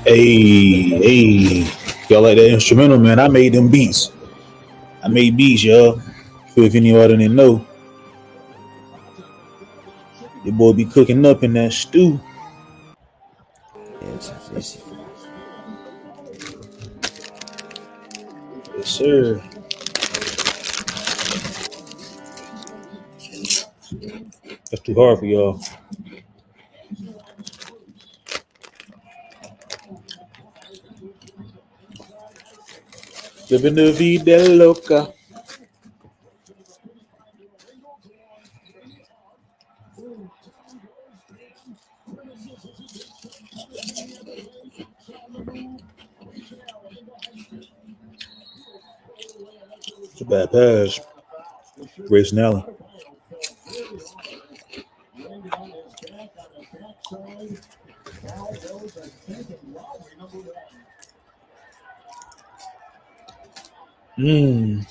Hey, y'all like that instrumental, man? I made them beats. I made beats, y'all. If anybody didn't know, your boy be cooking up in that stew. It's Yes, sir. That's too hard for y'all. Living the vida loca. It's a bad pass. Grayson Allen. Mmm.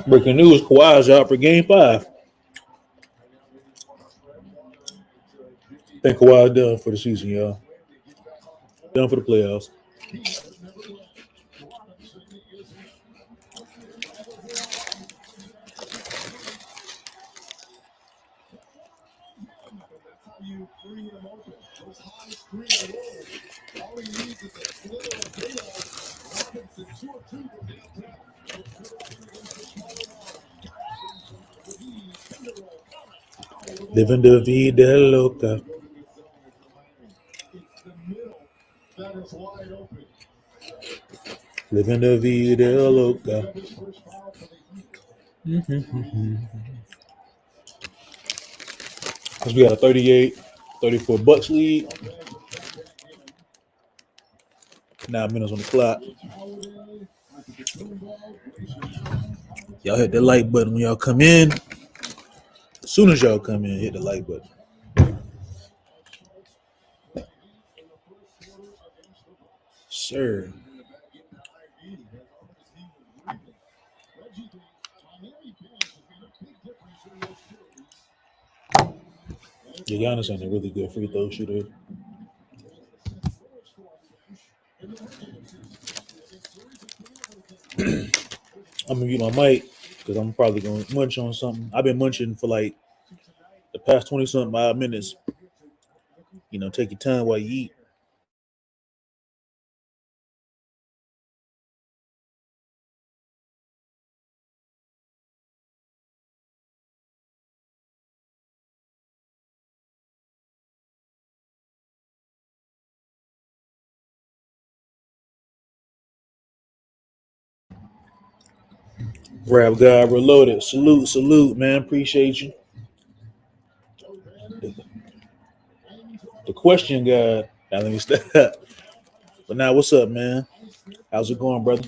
Breaking news: Kawhi's out for Game 5. I think Kawhi done for the season, y'all. Done for the playoffs. Living the vida loca. Living the vida loca. Because we got a 38-34 Bucks lead. 9 minutes on the clock. Y'all hit the like button when y'all come in. As soon as y'all come in, hit the like button. Sir. Yeah, Giannis ain't a really good free throw shooter. I'm gonna mute my mic because I'm probably gonna munch on something. I've been munching for like the past 20 something odd minutes. Take your time while you eat. Grab God reloaded. Salute, man. Appreciate you. The question, God. Now let me stop. But now, what's up, man? How's it going, brother?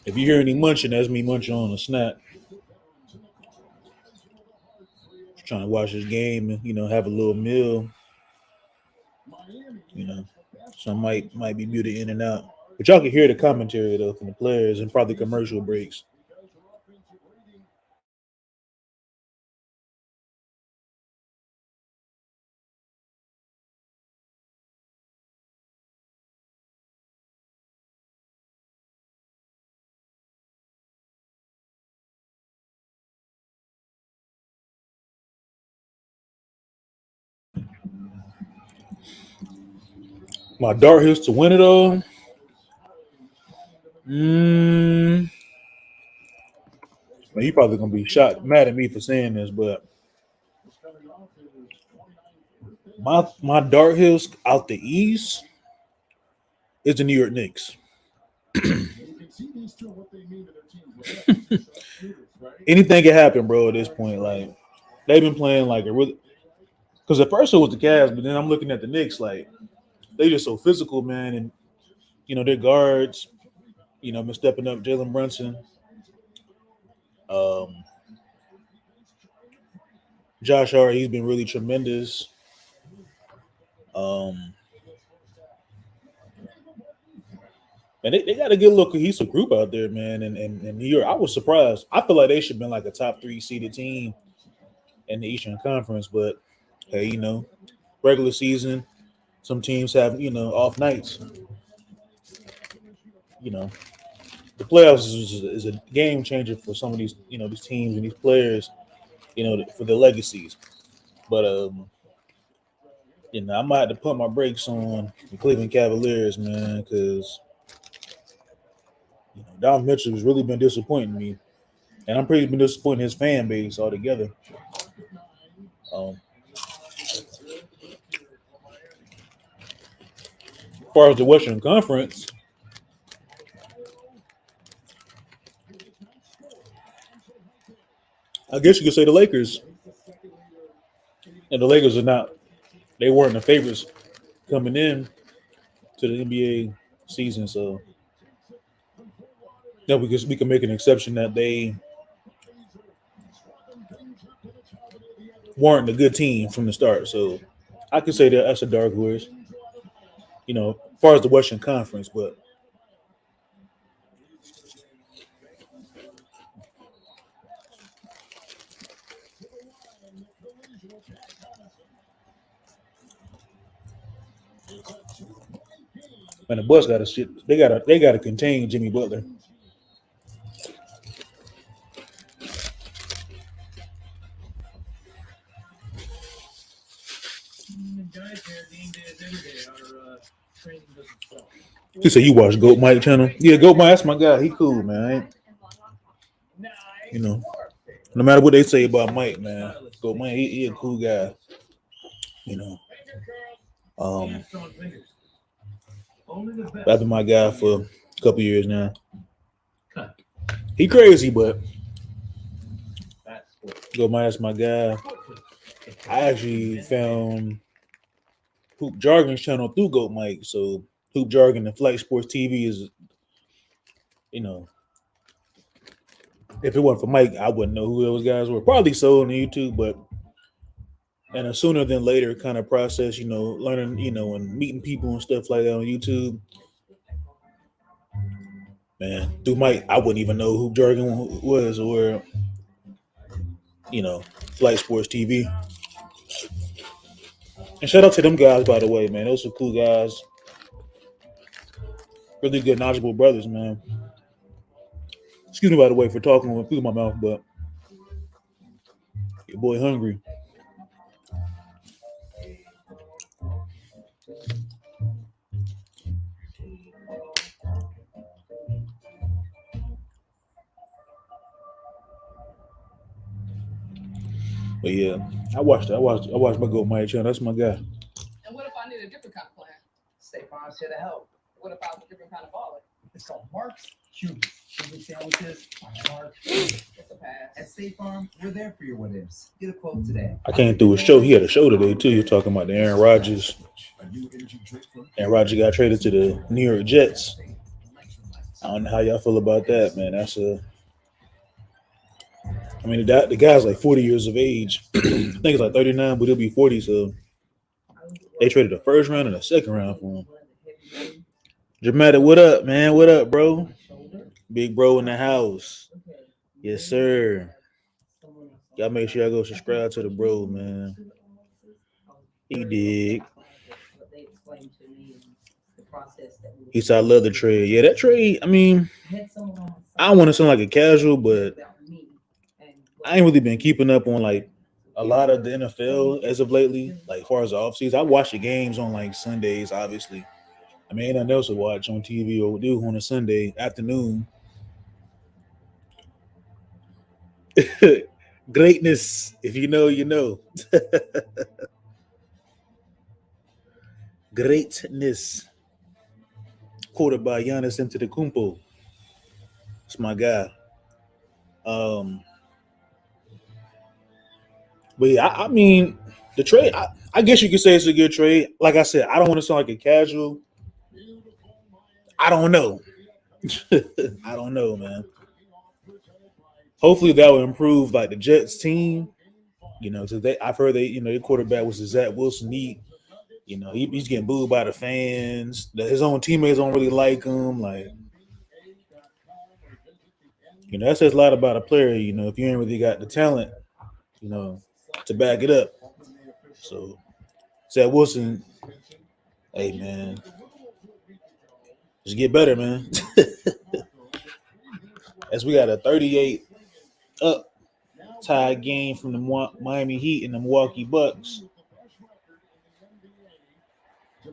If you hear any munching, that's me munching on a snack. Just trying to watch this game and have a little meal. You know, so I might be muted in and out. But y'all can hear the commentary though from the players and probably commercial breaks. My dart hits to win it all. Man, you probably gonna be shot mad at me for saying this, but my dart hills out the East is the New York Knicks. Anything can happen, bro. At this point, like they've been playing like a really. Because at first it was the Cavs, but then I'm looking at the Knicks like they just so physical, man, and their guards, been stepping up. Jalen Brunson, um, Josh Hart, he's been really tremendous. Um, And they got a good little cohesive group out there, man. And New York, I was surprised. I feel like they should have been like a top 3 seeded team in the Eastern Conference, but hey, regular season, some teams have off nights. You know, the playoffs is a game changer for some of these these teams and these players. For their legacies. But I might have to put my brakes on the Cleveland Cavaliers, man, because Don Mitchell has really been disappointing me, and I'm pretty been disappointing his fan base altogether. Um, as far as the Western Conference, I guess you could say the Lakers. And the Lakers are not; they weren't the favorites coming in to the NBA season, so yeah, we can make an exception that they weren't a good team from the start. So I could say that that's a dark horse. As far as the Western Conference, but man, the Bucks got to shit. They got to contain Jimmy Butler. You say you watch Goat Mike channel? Yeah, Goat Mike, that's my guy. He cool, man. You know, no matter what they say about Mike, man, Goat Mike, he a cool guy. You know, um, I've been my guy for a couple years now. He crazy, but Goat Mike, that's my guy. I actually found Hoop Jargon's channel through Goat Mike, so Hoop Jargon and Flight Sports TV is, you know, if it wasn't for Mike, I wouldn't know who those guys were. Probably so on YouTube, but and a sooner than later kind of process, learning, and meeting people and stuff like that on YouTube. Man, through Mike, I wouldn't even know who Jargon was or, Flight Sports TV. And shout out to them guys, by the way, man. Those are cool guys. Really good, knowledgeable brothers, man. Excuse me, by the way, for talking with food in my mouth, but your boy hungry. But yeah, I watched my Go Mike channel. That's my guy. And what if I need a different kind of plan? State Farm's here to help. What if I was a different kind of baller? It's called Mark's Cuban. Cuban sandwiches are Mark's Cuban. It's a pass. At State Farm, we're there for your what ifs. Get a quote today. I came through a show. He had a show today too. You're talking about the Aaron Rodgers. Aaron Rodgers got traded to the New York Jets. I don't know how y'all feel about that, man. I mean, the guy's like 40 years of age. I think it's like 39, but he'll be 40. So they traded the first round and the second round for him. Dramatic, what up, man? What up, bro? Big bro in the house. Yes, sir. Y'all make sure y'all go subscribe to the bro, man. He did. He said, I love the trade. Yeah, that trade, I mean, I don't want to sound like a casual, but I ain't really been keeping up on like a lot of the NFL as of lately, like as far as the offseason. I watch the games on like Sundays, obviously. I mean, ain't nothing else to watch on TV or do on a Sunday afternoon. Greatness, if you know, you know. Greatness. Quoted by Giannis Antetokounmpo. It's my guy. But yeah, I mean, the trade, I guess you could say it's a good trade. Like I said, I don't want to sound like a casual. I don't know. I don't know, man. Hopefully that will improve like the Jets team. I've heard their quarterback was Zach Wilson. He's getting booed by the fans. His own teammates don't really like him. Like, that says a lot about a player. If you ain't really got the talent, you know, to back it up. So, Zach Wilson, hey man, just get better, man. As we got a 38 up tie game from the Miami Heat and the Milwaukee Bucks.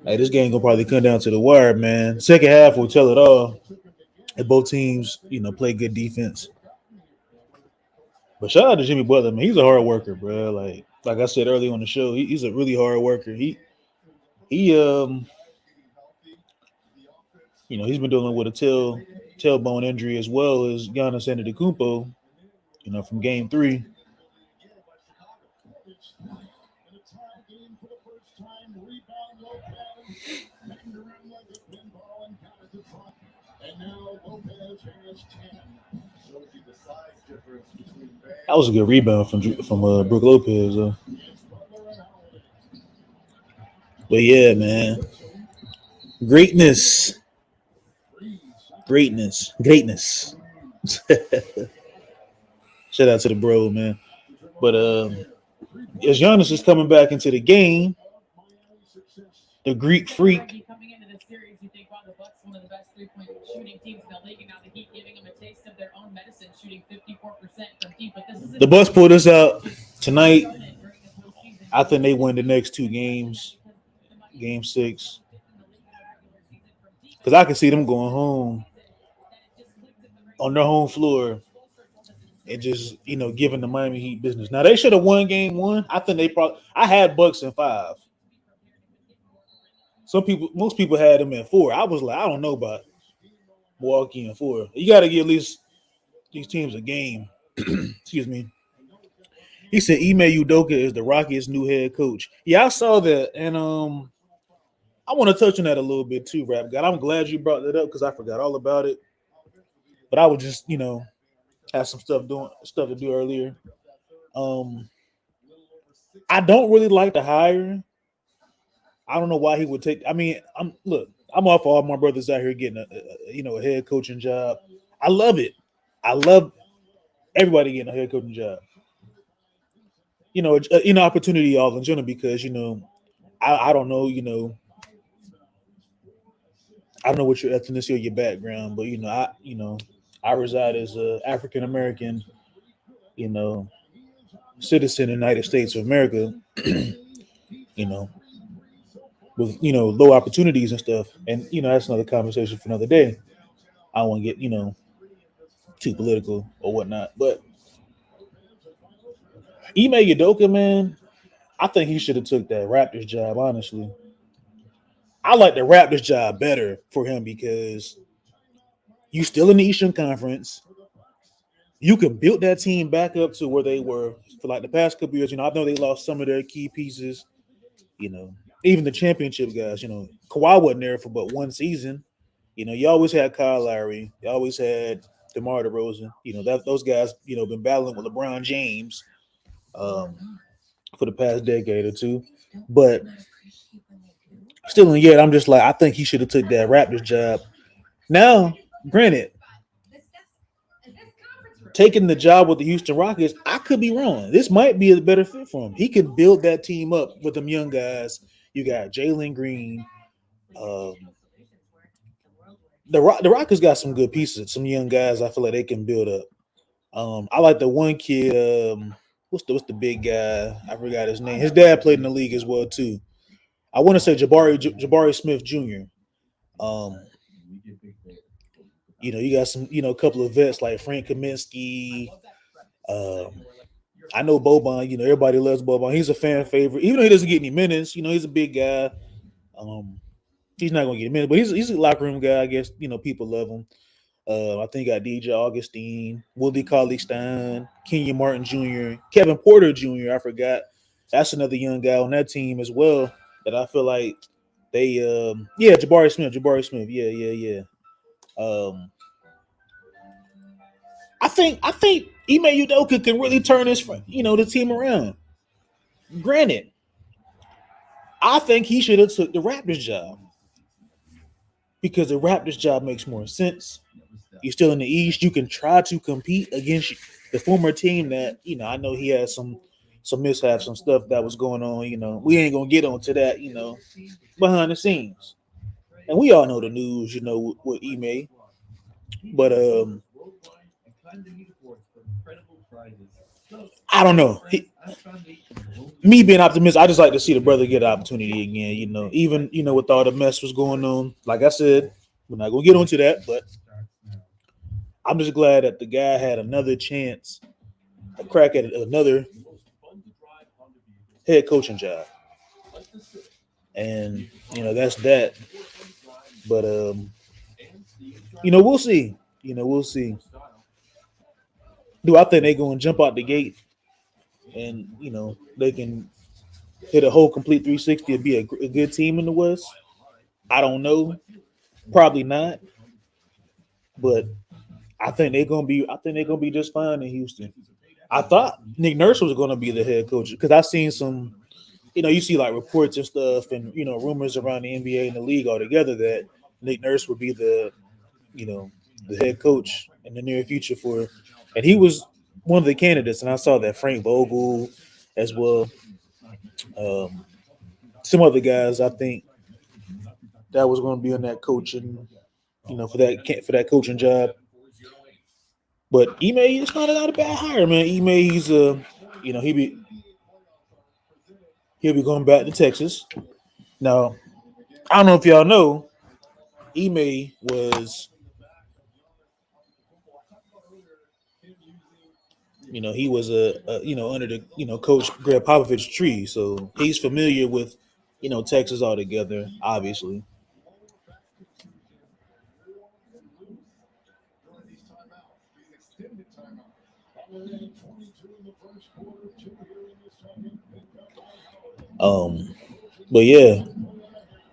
Hey, this game gonna probably come down to the wire, man. Second half will tell it all. If both teams, play good defense. But shout out to Jimmy Butler, man. He's a hard worker, bro. Like I said earlier on the show, he's a really hard worker. He he's been dealing with a tailbone injury as well as Giannis Antetokounmpo, from Game 3. That was a good rebound from Brook Lopez. But yeah, man, greatness. Shout out to the bro, man. But as Giannis is coming back into the game, the Greek freak. Coming into the series, you think, wow, the Bucks one of the best three-point shooting teams in the league, and now the Heat giving them a taste of their own medicine, shooting 54% from deep. But this is the Bucks pulled us out tonight. I think they win the next two games, Game 6, because I can see them going home on their home floor and just giving the Miami Heat business. Now they should have won Game 1. I think I had Bucks in 5. Most people had them in 4. I was like, I don't know about Milwaukee in 4. You got to give at least these teams a game. Excuse me. He said Ime Udoka is the Rockets' new head coach. Yeah, I saw that, and I want to touch on that a little bit too, Rap God. I'm glad you brought that up because I forgot all about it. But I was just, had some stuff to do earlier. I don't really like the hire. I don't know why he would take. I mean, I'm all for all my brothers out here getting a head coaching job. I love it. I love everybody getting a head coaching job. Opportunity all in general because I don't know. I don't know what your ethnicity or your background, but I reside as a African American, citizen in the United States of America. With low opportunities and stuff, and that's another conversation for another day. I don't want to get too political or whatnot, but Ime Udoka, man, I think he should have took that Raptors job. Honestly, I like the Raptors job better for him because you still in the Eastern Conference. You can build that team back up to where they were for like the past couple years. I know they lost some of their key pieces. Even the championship guys, Kawhi wasn't there for but one season. You always had Kyle Lowry. You always had DeMar DeRozan. Those guys, been battling with LeBron James for the past decade or two. But still, and yet, I'm just like, I think he should have took that Raptors job. Now, granted, taking the job with the Houston Rockets, I could be wrong. This might be a better fit for him. He can build that team up with them young guys. You got Jalen Green. The Rockets got some good pieces, some young guys. I feel like they can build up. I like the one kid. What's the big guy? I forgot his name. His dad played in the league as well too. I want to say Jabari Smith Jr. You got some, a couple of vets like Frank Kaminsky. I know Boban. Everybody loves Boban. He's a fan favorite, even though he doesn't get any minutes. He's a big guy. He's not going to get a minute, but he's a locker room guy. I guess people love him. I think I got DJ Augustine, Willie Cauley-Stein, Kenyon Martin Jr., Kevin Porter Jr. I forgot. That's another young guy on that team as well that I feel like they Jabari Smith. Yeah. I think Ime Udoka can really turn the team around. Granted, I think he should have took the Raptors job because the Raptors job makes more sense. You're still in the East. You can try to compete against the former team that, I know he had some mishaps, some stuff that was going on. We ain't gonna get onto that, behind the scenes. And we all know the news, with Ime. But I don't know. Me being optimistic, I just like to see the brother get an opportunity again. Even with all the mess was going on. Like I said, we're not gonna get onto that, but I'm just glad that the guy had another chance, a crack at another head coaching job, and that's that. But we'll see. We'll see. Do I think they're going to jump out the gate and they can hit a whole complete 360 and be a good team in the West? I don't know. Probably not. But I think they're gonna be. I think they're gonna be just fine in Houston. I thought Nick Nurse was going to be the head coach because I've seen some. You see like reports and stuff, and rumors around the NBA and the league altogether that Nick Nurse would be you know, the head coach in the near future and he was one of the candidates, and I saw that Frank Vogel as well. Um, some other guys I think that was going to be on that coaching, for that coaching job. But Ime is not a bad hire, man. Ime, he be he'll be going back to Texas. Now, I don't know if y'all know, Ime was, he was under the coach Greg Popovich's tree, so he's familiar with Texas altogether, obviously. Um, but yeah,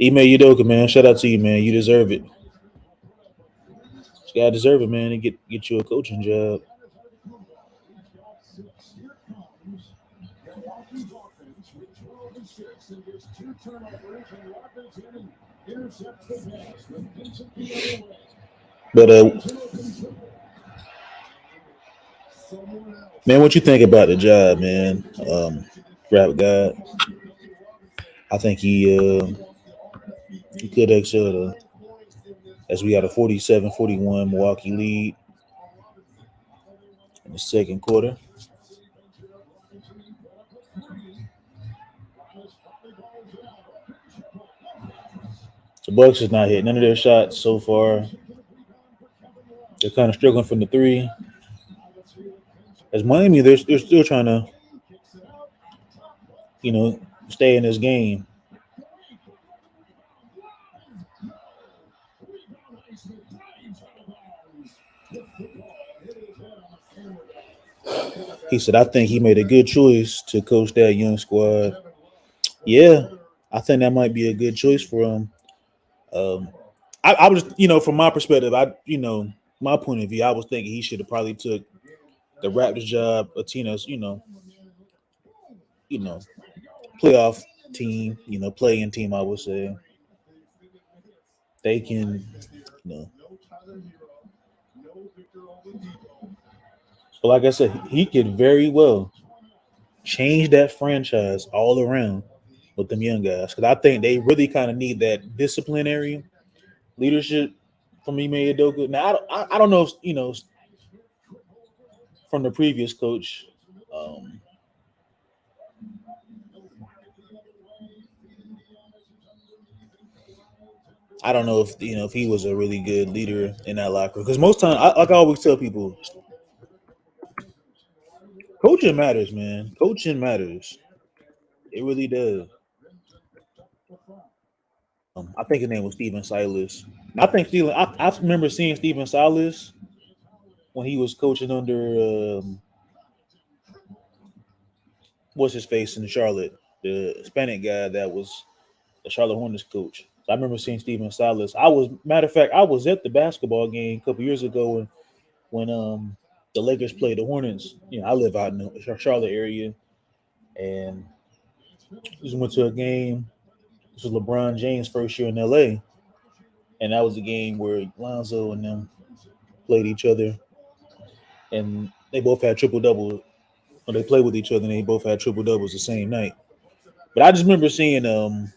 Ime Udoka, man, shout out to you, man. You deserve it. This guy deserve it, man, and get you a coaching job. But man, what you think about the job, man? Rap God, I think he could excel as we got a 47-41 Milwaukee lead in the second quarter. The Bucks is not hitting none of their shots so far. They're kind of struggling from the three. As Miami, they're still trying to, stay in this game. He said, I think he made a good choice to coach that young squad. Yeah, I think that might be a good choice for him. Um, I was, from my perspective, my point of view, I was thinking he should have probably took the Raptors job, Tina's, you know, playoff team, playing team, I would say. They can, you know, but like I said, he could very well change that franchise all around with them young guys because I think they really kind of need that disciplinary leadership from Ime Udoka. Now, I don't know if, from the previous coach. Um, I don't know if he was a really good leader in that locker room because most time, like I always tell people, coaching matters, man. Coaching matters. It really does. I think his name was Steven Silas. I think Steven. I remember seeing Steven Silas when he was coaching under what's his face in Charlotte, the Hispanic guy that was the Charlotte Hornets coach. So I remember seeing Steven Silas. Matter of fact, I was at the basketball game a couple years ago when the Lakers played the Hornets. I live out in the Charlotte area, and just went to a game. This was LeBron James' first year in LA. And that was the game where Lonzo and them played each other. And they both had triple double. Or they played with each other and they both had triple doubles the same night. But I just remember seeing the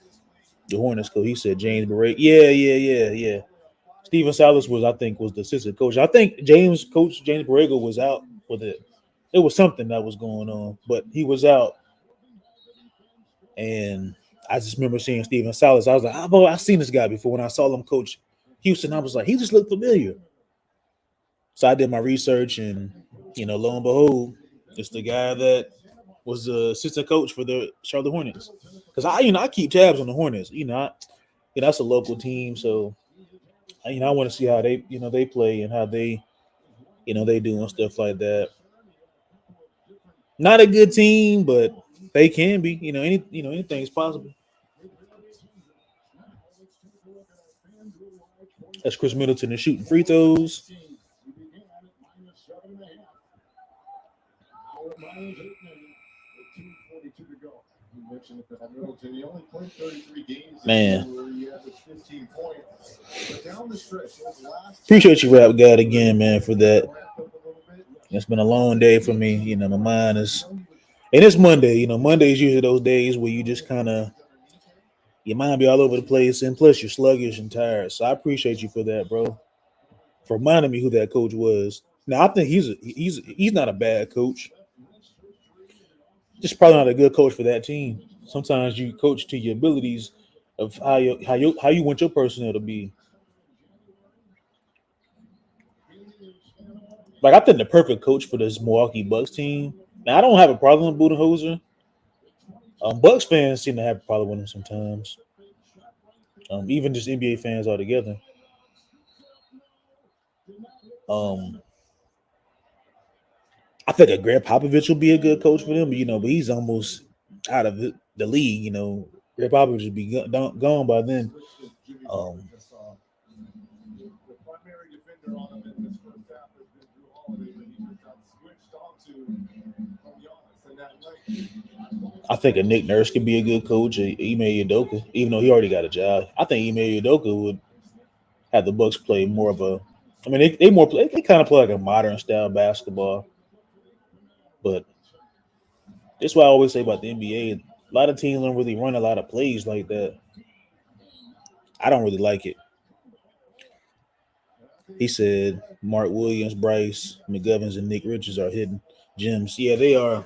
Hornets coach. He said James Borrego. Yeah. Steven Silas was the assistant coach. I think Coach James Borrego was out with it. It was something that was going on, but he was out. And I just remember seeing Steven Silas. I was like, I've seen this guy before. When I saw him coach Houston, I was like, he just looked familiar. So I did my research, and lo and behold, it's the guy that was the assistant coach for the Charlotte Hornets. Because I keep tabs on the Hornets. That's a local team, so I want to see how they play and how they do and stuff like that. Not a good team, but they can be. Anything's possible. That's Khris Middleton is shooting free throws. Man. Appreciate you, Rap God, again, man, for that. It's been a long day for me. My mind is. And it's Monday. Monday is usually those days where you just kind of. Your mind be all over the place, and plus you're sluggish and tired. So I appreciate you for that, bro. For reminding me who that coach was. Now I think he's not a bad coach. Just probably not a good coach for that team. Sometimes you coach to your abilities of how you want your personnel to be. Like I think the perfect coach for this Milwaukee Bucks team. Now I don't have a problem with Budenholzer. Bucks fans seem to have a problem with him sometimes. Even just NBA fans altogether. I think a Greg Popovich will be a good coach for them, but he's almost out of the league. Greg Popovich would be gone by then. I think a Nick Nurse could be a good coach. Ime Udoka, even though he already got a job, I think Ime Udoka would have the Bucks play more of a. I mean, they kind of play like a modern style basketball, but that's what I always say about the NBA. A lot of teams don't really run a lot of plays like that. I don't really like it. He said Mark Williams, Bryce McGovern, and Nick Richards are hidden gems. Yeah, they are.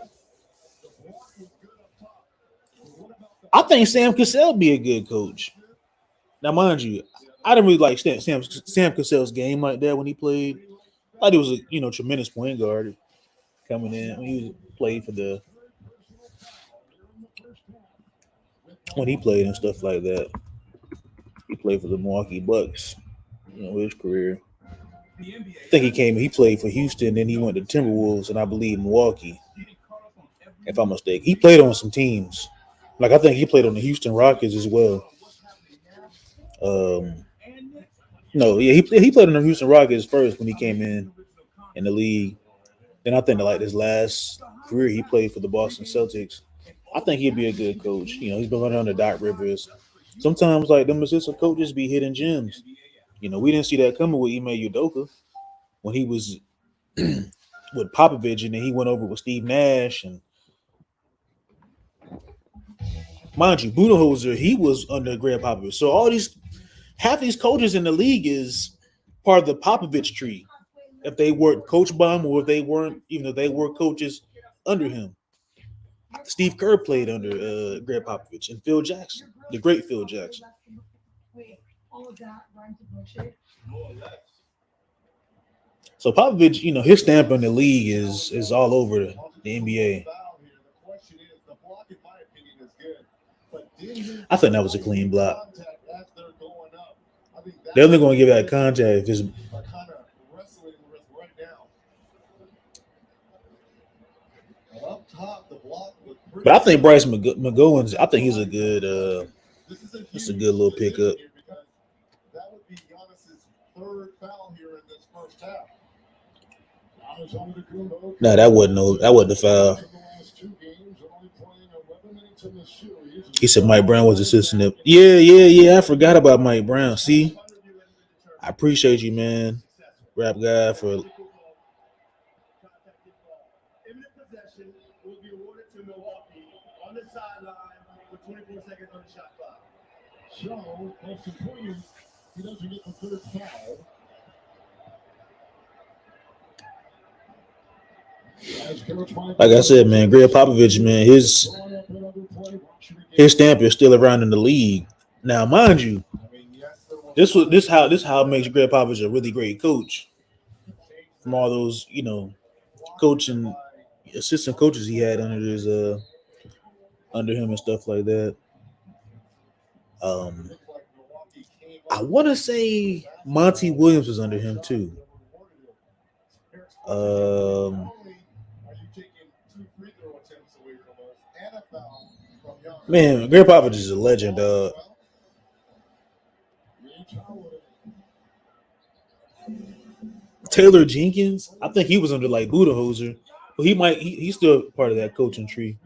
I think Sam Cassell be a good coach. Now, mind you, I didn't really like Sam Cassell's game like that when he played. I thought he was a tremendous point guard coming in when he played when he played and stuff like that. He played for the Milwaukee Bucks. His career. I think he played for Houston, then he went to Timberwolves, and I believe Milwaukee. If I'm mistaken, he played on some teams. Like I think he played on the Houston Rockets as well. No, yeah, he played on the Houston Rockets first when he came in the league. Then I think his last career he played for the Boston Celtics. I think he'd be a good coach. He's been running under Doc Rivers. Sometimes like them assistant coaches be hidden gems. We didn't see that coming with Ime Udoka when he was with Popovich, and then he went over with Steve Nash. And mind you, Budenholzer, he was under Greg Popovich. So half these coaches in the league is part of the Popovich tree. If they weren't coached by him, or if they weren't, even if they were coaches under him. Steve Kerr played under Greg Popovich, and Phil Jackson, the great Phil Jackson. So Popovich, his stamp on the league is all over the NBA. I think that was a clean block. They're only going to give that contact if it's. But I think Bryce McGowan's. I think he's a good. It's a good little pickup. No, that wasn't the foul. He said Mike Brown was assistant. Yeah. I forgot about Mike Brown. See, I appreciate you, man. Rap guy for. Imminent possession will be awarded to Milwaukee on the sideline with 24 seconds on the shot clock. So, most important, he doesn't get the third foul. Like I said, man, Greg Popovich, man, his stamp is still around in the league. Now, mind you, this how makes Greg Popovich a really great coach. From all those, coaching assistant coaches he had under him and stuff like that. I want to say Monty Williams was under him too. Man, Greg Popovich is a legend, dog. Taylor Jenkins, I think he was under like Budenholzer, but he's still part of that coaching tree.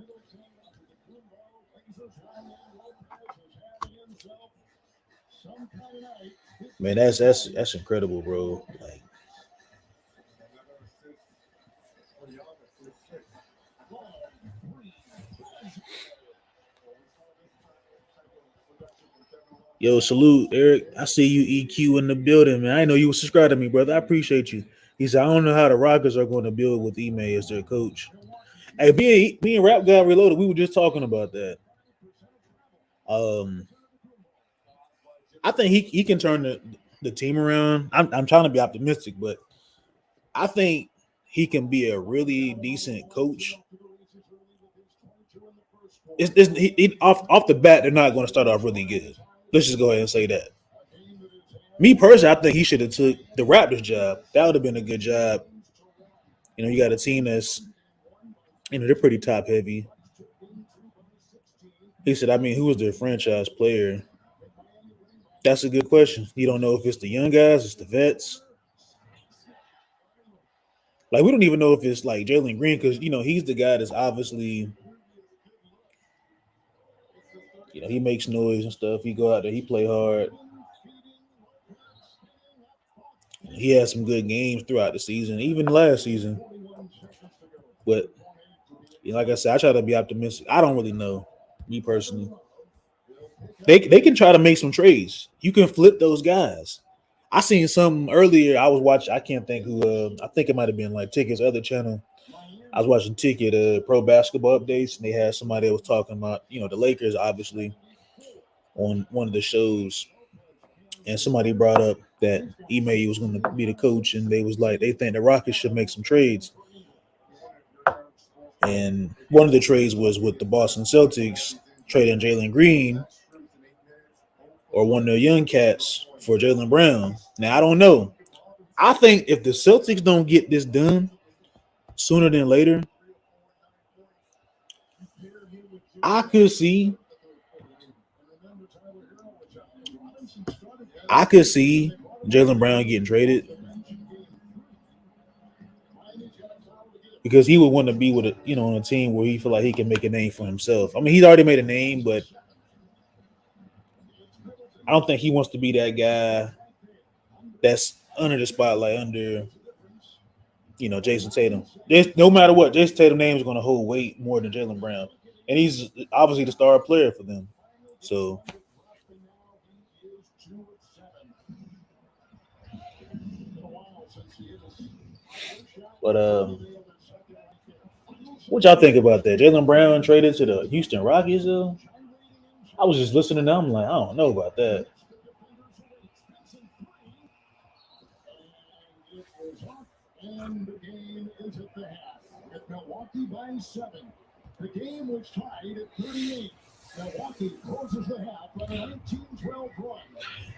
Man, that's incredible, bro. Like, yo, salute, Eric. I see you EQ in the building, man. I didn't know you were subscribed to me, brother. I appreciate you. He said, I don't know how the Rockets are going to build with Ime as their coach. Hey, me and Rap Guy Reloaded, we were just talking about that. I think he can turn the team around. I'm trying to be optimistic, but I think he can be a really decent coach. Off the bat, they're not going to start off really good. Let's just go ahead and say that. Me personally, I think he should have took the Raptors job. That would have been a good job. You got a team that's, they're pretty top heavy. He said, who was their franchise player? That's a good question. You don't know if it's the young guys, it's the vets. Like, we don't even know if it's like Jalen Green because, he's the guy that's obviously, he makes noise and stuff. He go out there, he play hard. He had some good games throughout the season, even last season. But, like I said, I try to be optimistic. I don't really know, me personally. They can try to make some trades. You can flip those guys. I seen something earlier. I was watching. I can't think who. I think it might have been like Ticket's other channel. I was watching Ticket pro basketball updates, and they had somebody that was talking about the Lakers, obviously, on one of the shows. And somebody brought up that Ime was going to be the coach, and they was like they think the Rockets should make some trades. And one of the trades was with the Boston Celtics trading Jalen Green or one of the young cats for Jaylen Brown. Now, I don't know. I think if the Celtics don't get this done sooner than later, I could see Jaylen Brown getting traded because he would want to be with on a team where he feel like he can make a name for himself. He's already made a name, but I don't think he wants to be that guy that's under the spotlight under Jason Tatum. No matter what, Jason Tatum's name is going to hold weight more than Jaylen Brown, and he's obviously the star player for them. So. But what y'all think about that? Jaylen Brown traded to the Houston Rockets, though? I was just listening to them. I'm like, I don't know about that. And the game is at the half. With Milwaukee by 7. The game was tied at 38. Milwaukee closes the half on a 19-12 run.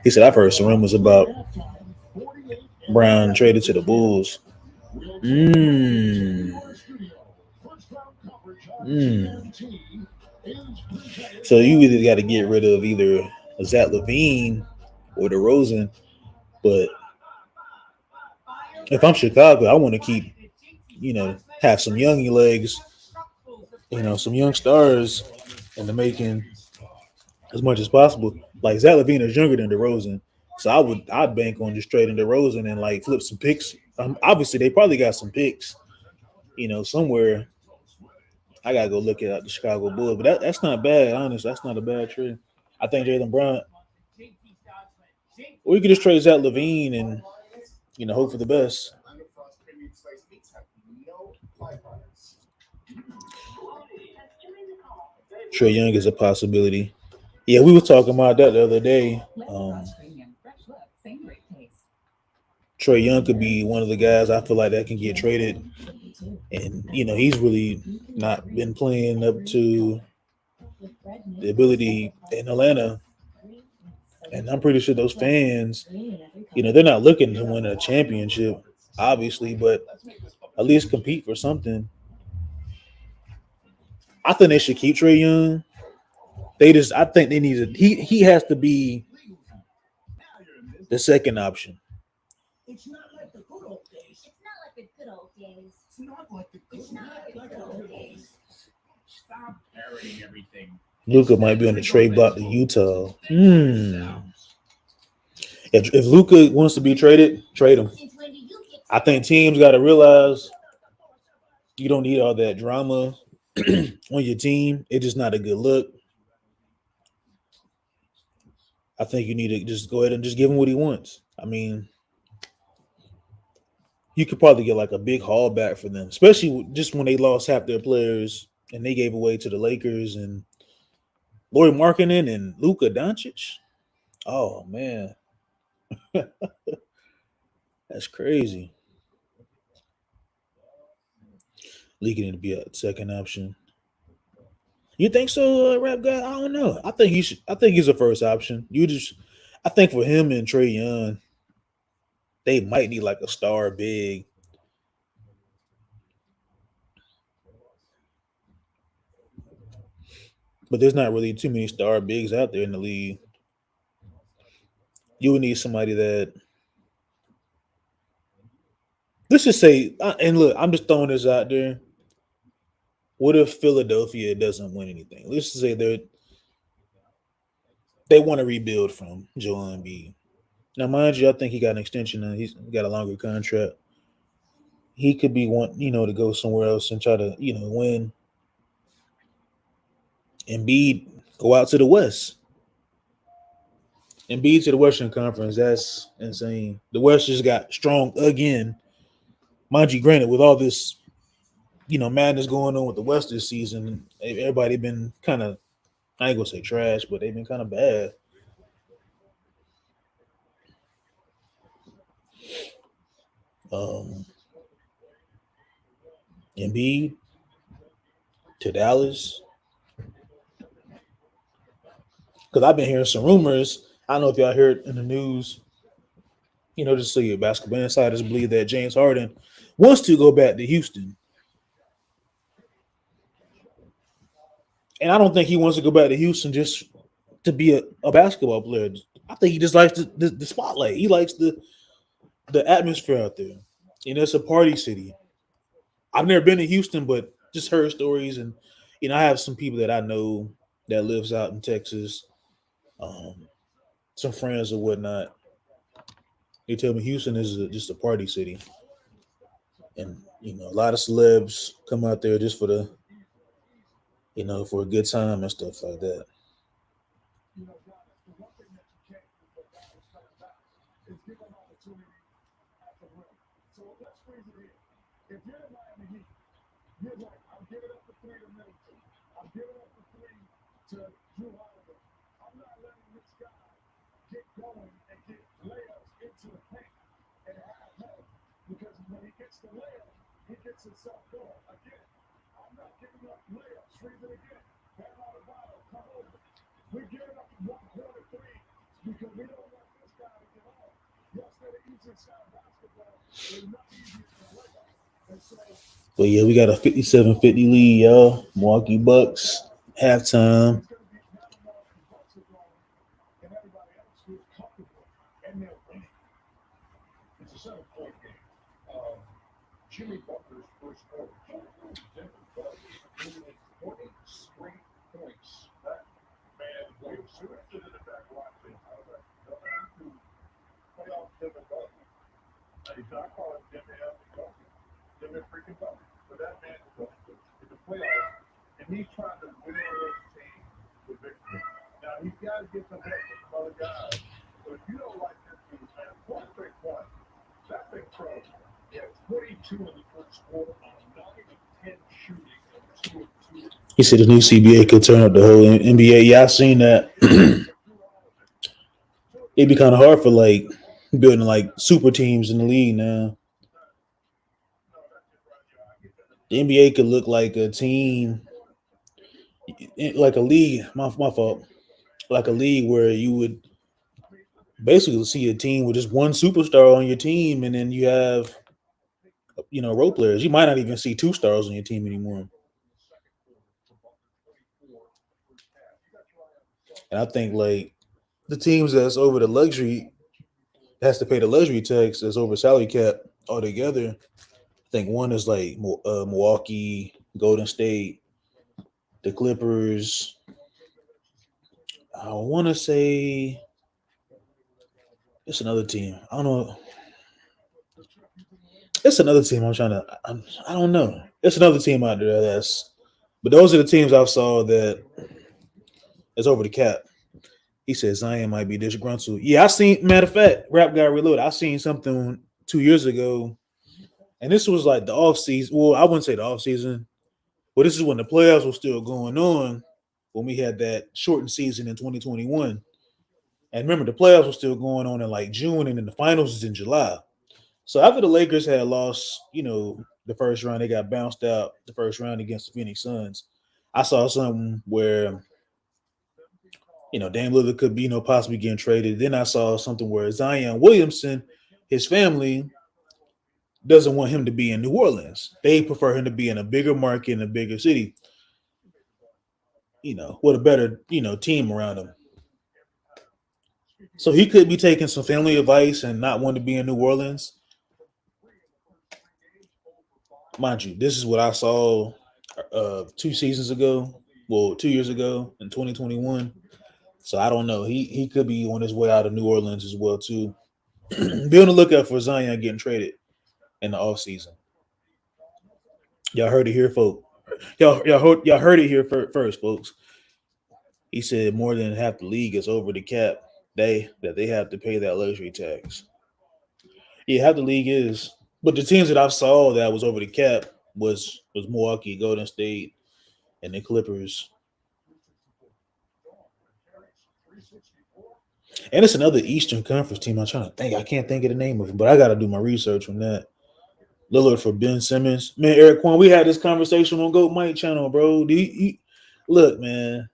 He said, I've heard some rumors about Brown traded to the Bulls. So you either got to get rid of either Zach LaVine or DeRozan. But if I'm Chicago, I want to keep, have some young legs, some young stars in the making as much as possible. Like Zach LaVine is younger than DeRozan, so I'd bank on just trading DeRozan and like flip some picks. Obviously they probably got some picks, somewhere. I gotta go look at the Chicago Bulls, but that's not bad. Honestly, that's not a bad trade. I think Jalen Brown, or you could just trade Zach LaVine and hope for the best. Trey Young is a possibility. Yeah, we were talking about that the other day. Trey Young could be one of the guys I feel like that can get traded, and he's really not been playing up to the ability in Atlanta. And I'm pretty sure those fans, they're not looking to win a championship, obviously, but at least compete for something. I think they should keep Trey Young. I think they need to. He has to be the second option. It's not like the good old days. It's not like the good old days. It's not like the good, It's not like the good old days. Stop parroting everything. Luka might be on the trade block to Utah. If Luka wants to be traded, trade him. Since when do you get I think teams got to realize you don't need all that drama on your team. It's just not a good look. I think you need to just go ahead and just give him what he wants. I mean, you could probably get like a big haul back for them, especially just when they lost half their players and they gave away to the Lakers and Lauri Markkanen and Luka Doncic. Oh man, that's crazy. Leaking to be a second option. You think so, Rap Guy? I don't know. I think he should. I think he's a first option. I think for him and Trey Young, they might need like a star big. But there's not really too many star bigs out there in the league. You would need somebody that. Let's just say, and look, I'm just throwing this out there. What if Philadelphia doesn't win anything? Let's just say they want to rebuild from Joel Embiid. Now, mind you, I think he got an extension and he's got a longer contract. He could be one, to go somewhere else and try to, win. Embiid go out to the West. Embiid to the Western Conference. That's insane. The West just got strong again. Mind you, granted, with all this, madness going on with the West this season, everybody been kind of, I ain't gonna say trash, but they've been kind of bad. Embiid to Dallas. Because I've been hearing some rumors. I don't know if y'all heard in the news, just so your basketball insiders believe that James Harden wants to go back to Houston. And I don't think he wants to go back to Houston just to be a basketball player. I think he just likes the spotlight. He likes the atmosphere out there. It's a party city. I've never been to Houston, but just heard stories. And, I have some people that I know that lives out in Texas, some friends or whatnot. They tell me Houston is just a party city. And, a lot of celebs come out there just for for a good time and stuff like that. If you're the Miami Heat, you're like, I'm giving up the three to Middleton. I'm giving up the three to Drew Holiday. I'm not letting this guy get going and get layups into the paint and have help. Because when he gets the layup, he gets himself going. Again, I'm not giving up layups. Freeze it again. Bam out of bottle. Come over. We're giving up one quarter three because we don't want this guy to get on. Yesterday, easy side basketball is not easy to layup. But yeah, we got a 57-50 lead, y'all. Milwaukee Bucks, halftime. It's a 7-point game. Jimmy Butler's first quarter. Denver Bucks 20 straight Jimmy freaking Butler. But that man is in the playoffs, and he's trying to win his team with victory. Now, he's got to get some help from some other guys. So if you don't like this dude, man, one big point. That big pro. He had 22 in the first quarter on 9 of 10 shooting and 2 of 2. He said the new CBA could turn up the whole NBA. Yeah, I seen that. It'd be kind of hard for like building like super teams in the league now. The NBA could look like a team, like a league. My fault. Like a league where you would basically see a team with just one superstar on your team, and then you have, role players. You might not even see 2 stars on your team anymore. And I think like the teams that's over the luxury has to pay the luxury tax that's over salary cap altogether. I think one is like Milwaukee, Golden State, the Clippers. I want to say it's another team. I don't know. It's another team. I don't know. It's another team out there but those are the teams I saw that's over the cap. He said Zion might be disgruntled. Yeah, matter of fact, Rap Guy Reloaded. I seen something 2 years ago, and this was like the off season. Well, I wouldn't say the off season, but this is when the playoffs were still going on, when we had that shortened season in 2021. And remember, the playoffs were still going on in like June, and then the finals is in July. So after the Lakers had lost, the first round, they got bounced out the first round against the Phoenix Suns. I saw something where Dame Lillard could be, possibly getting traded. Then I saw something where Zion Williamson, his family, doesn't want him to be in New Orleans. They prefer him to be in a bigger market, in a bigger city, with a better, team around him. So he could be taking some family advice and not want to be in New Orleans. Mind you, this is what I saw 2 seasons ago. Well, 2 years ago in 2021. So I don't know. He could be on his way out of New Orleans as well, too. Be on the lookout for Zion getting traded in the offseason. Y'all heard it here, folks. Y'all heard it here first, folks. He said more than half the league is over the cap. That they have to pay that luxury tax. Yeah, half the league is. But the teams that I saw that was over the cap was Milwaukee, Golden State, and the Clippers. And it's another Eastern Conference team. I'm trying to think. I can't think of the name of it, but I got to do my research on that. Lillard for Ben Simmons. Man, Eric Quan, we had this conversation on Goat Mike channel, bro. Look, man,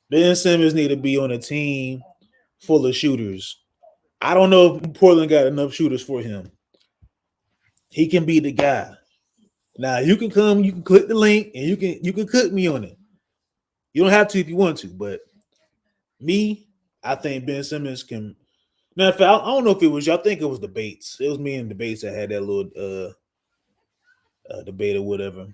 Ben Simmons need to be on a team full of shooters. I don't know if Portland got enough shooters for him. He can be the guy. Now, you can click the link, and you can cook me on it. You don't have to if you want to, but me, I think Ben Simmons can. Matter of fact, I don't know if it was you. I think it was debates. It was me and debates that had that little debate or whatever.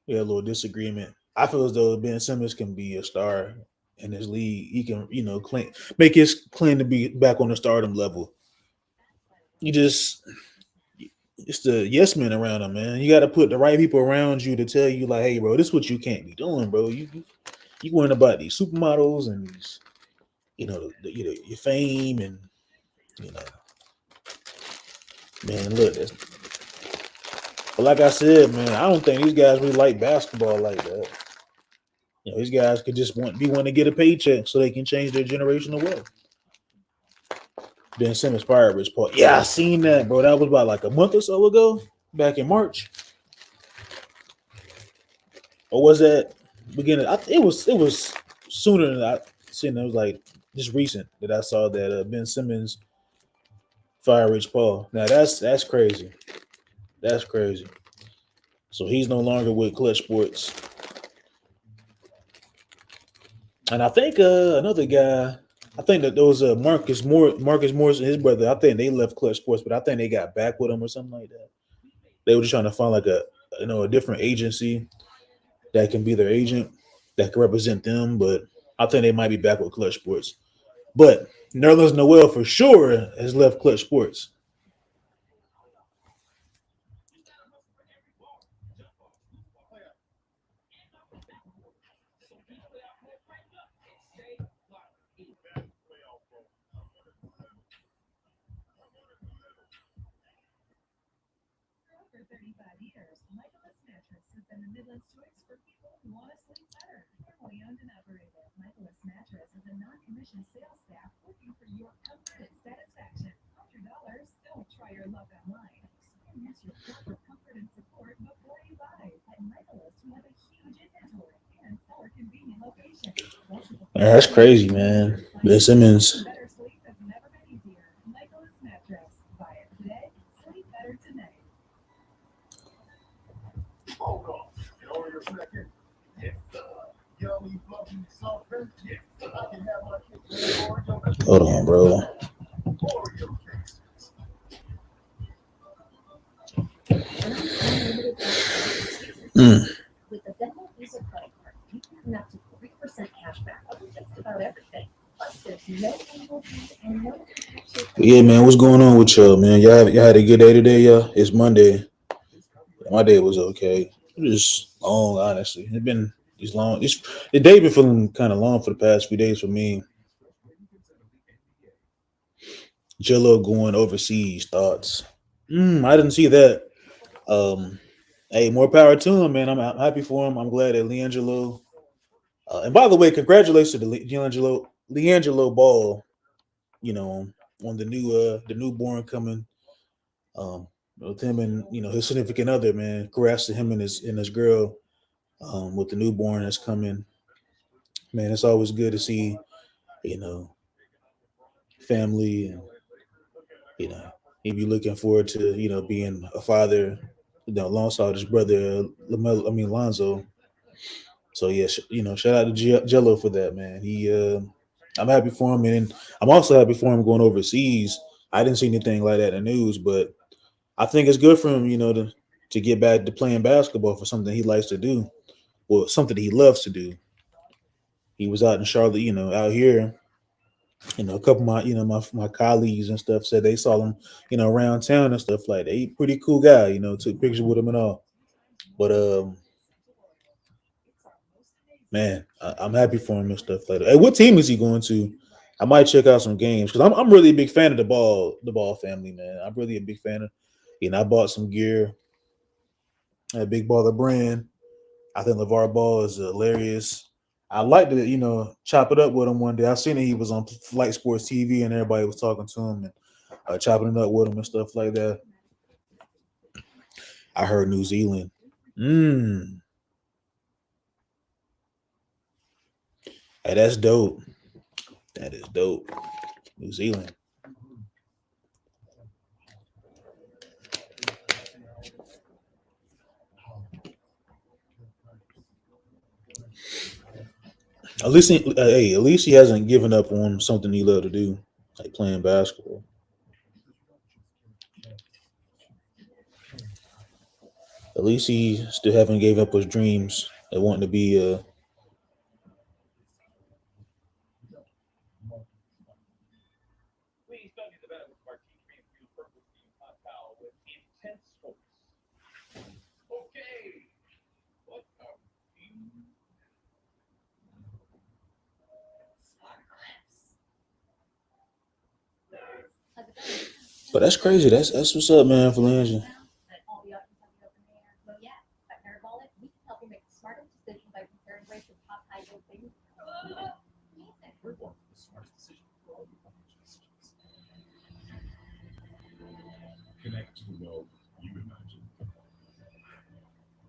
We had a little disagreement. I feel as though Ben Simmons can be a star in this league. He can, make his claim to be back on the stardom level. It's the yes men around him, man. You got to put the right people around you to tell you, like, hey, bro, this is what you can't be doing, bro. You worrying about these supermodels and these, your fame and, man, look. But like I said, man, I don't think these guys really like basketball like that. These guys could just want to get a paycheck so they can change their generational wealth. Ben Simmons fired Rich Paul. Yeah, I seen that, bro. That was about like a month or so ago, back in March. Or was that beginning? It was sooner than I seen. It was like just recent that I saw that Ben Simmons fired Rich Paul. Now that's crazy. That's crazy. So he's no longer with Clutch Sports. And I think another guy. I think that there was Marcus Morris and his brother. I think they left Clutch Sports, but I think they got back with him or something like that. They were just trying to find like a different agency that can be their agent. that can represent them. But I think they might be back with Clutch Sports. But Nerlens Noel for sure has left Clutch Sports. For 35 years, Michaelis Mattress has been the Midland's choice for people who want to sleep better. Family owned and operated, Michaelis Mattress is a non-commissioned sales staff working for your comfort and satisfaction. $100. Don't try your luck online. Experience your proper comfort and support before you buy. At Michaelis, we have a huge inventory and 4 convenient locations. That's crazy, man. Ben Simmons. Better sleep has never been easier. Michaelis Mattress. Buy it today. Sleep better tonight. Hold on. Hold your second. Yes, yummy, fluffy, soft. Yes, I can have my cake with Oreo. Hold on, bro. Oreo cakes. With the Venmo Visa credit card, you can earn up to 3% cash back on just about everything. Plus, there's no annual fees and no cash. Yeah, man. What's going on with y'all, man? Y'all had a good day today, y'all? It's Monday. My day was okay. It was long, honestly. It's been these long. The day been feeling kind of long for the past few days for me. Jello going overseas. Thoughts? I didn't see that. Hey, more power to him, man. I'm happy for him. I'm glad that LiAngelo. And by the way, congratulations to LiAngelo Ball. You know, on the newborn coming. With him and his significant other, man. Congrats to him and his girl. With the newborn that's coming, man. It's always good to see, you know, family, and he'd be looking forward to being a father, alongside his brother Lonzo. So yeah, shout out to Jello for that, man. I'm happy for him, and I'm also happy for him going overseas. I didn't see anything like that in the news, but I think it's good for him, to get back to playing basketball for something he likes to do, or something he loves to do. He was out in Charlotte, out here. A couple of my colleagues and stuff said they saw him, around town and stuff like that. He pretty cool guy, took pictures with him and all. But man, I'm happy for him and stuff like that. Hey, what team is he going to? I might check out some games because I'm really a big fan of the ball family, man. I'm really a big fan of. I bought some gear at Big Baller Brand. I think LeVar Ball is hilarious. I'd like to, chop it up with him one day. I seen that he was on Flight Sports TV and everybody was talking to him and chopping it up with him and stuff like that. I heard New Zealand. Hey, that's dope. That is dope. New Zealand. At least he hasn't given up on something he loved to do, like playing basketball. At least he still haven't gave up his dreams of wanting to be Please study the benefits of our T-Train Fused Purple Steam Hot Towel with intense focus. Okay. What a view. But that's crazy. That's what's up, man, for Landry. All the options have been open there. So yeah, at Nerd Wallet, we can help you make the smartest decision by comparing rates of top high yield things. We're going for the smartest decision for all your financial decisions. Connect to the world you imagine.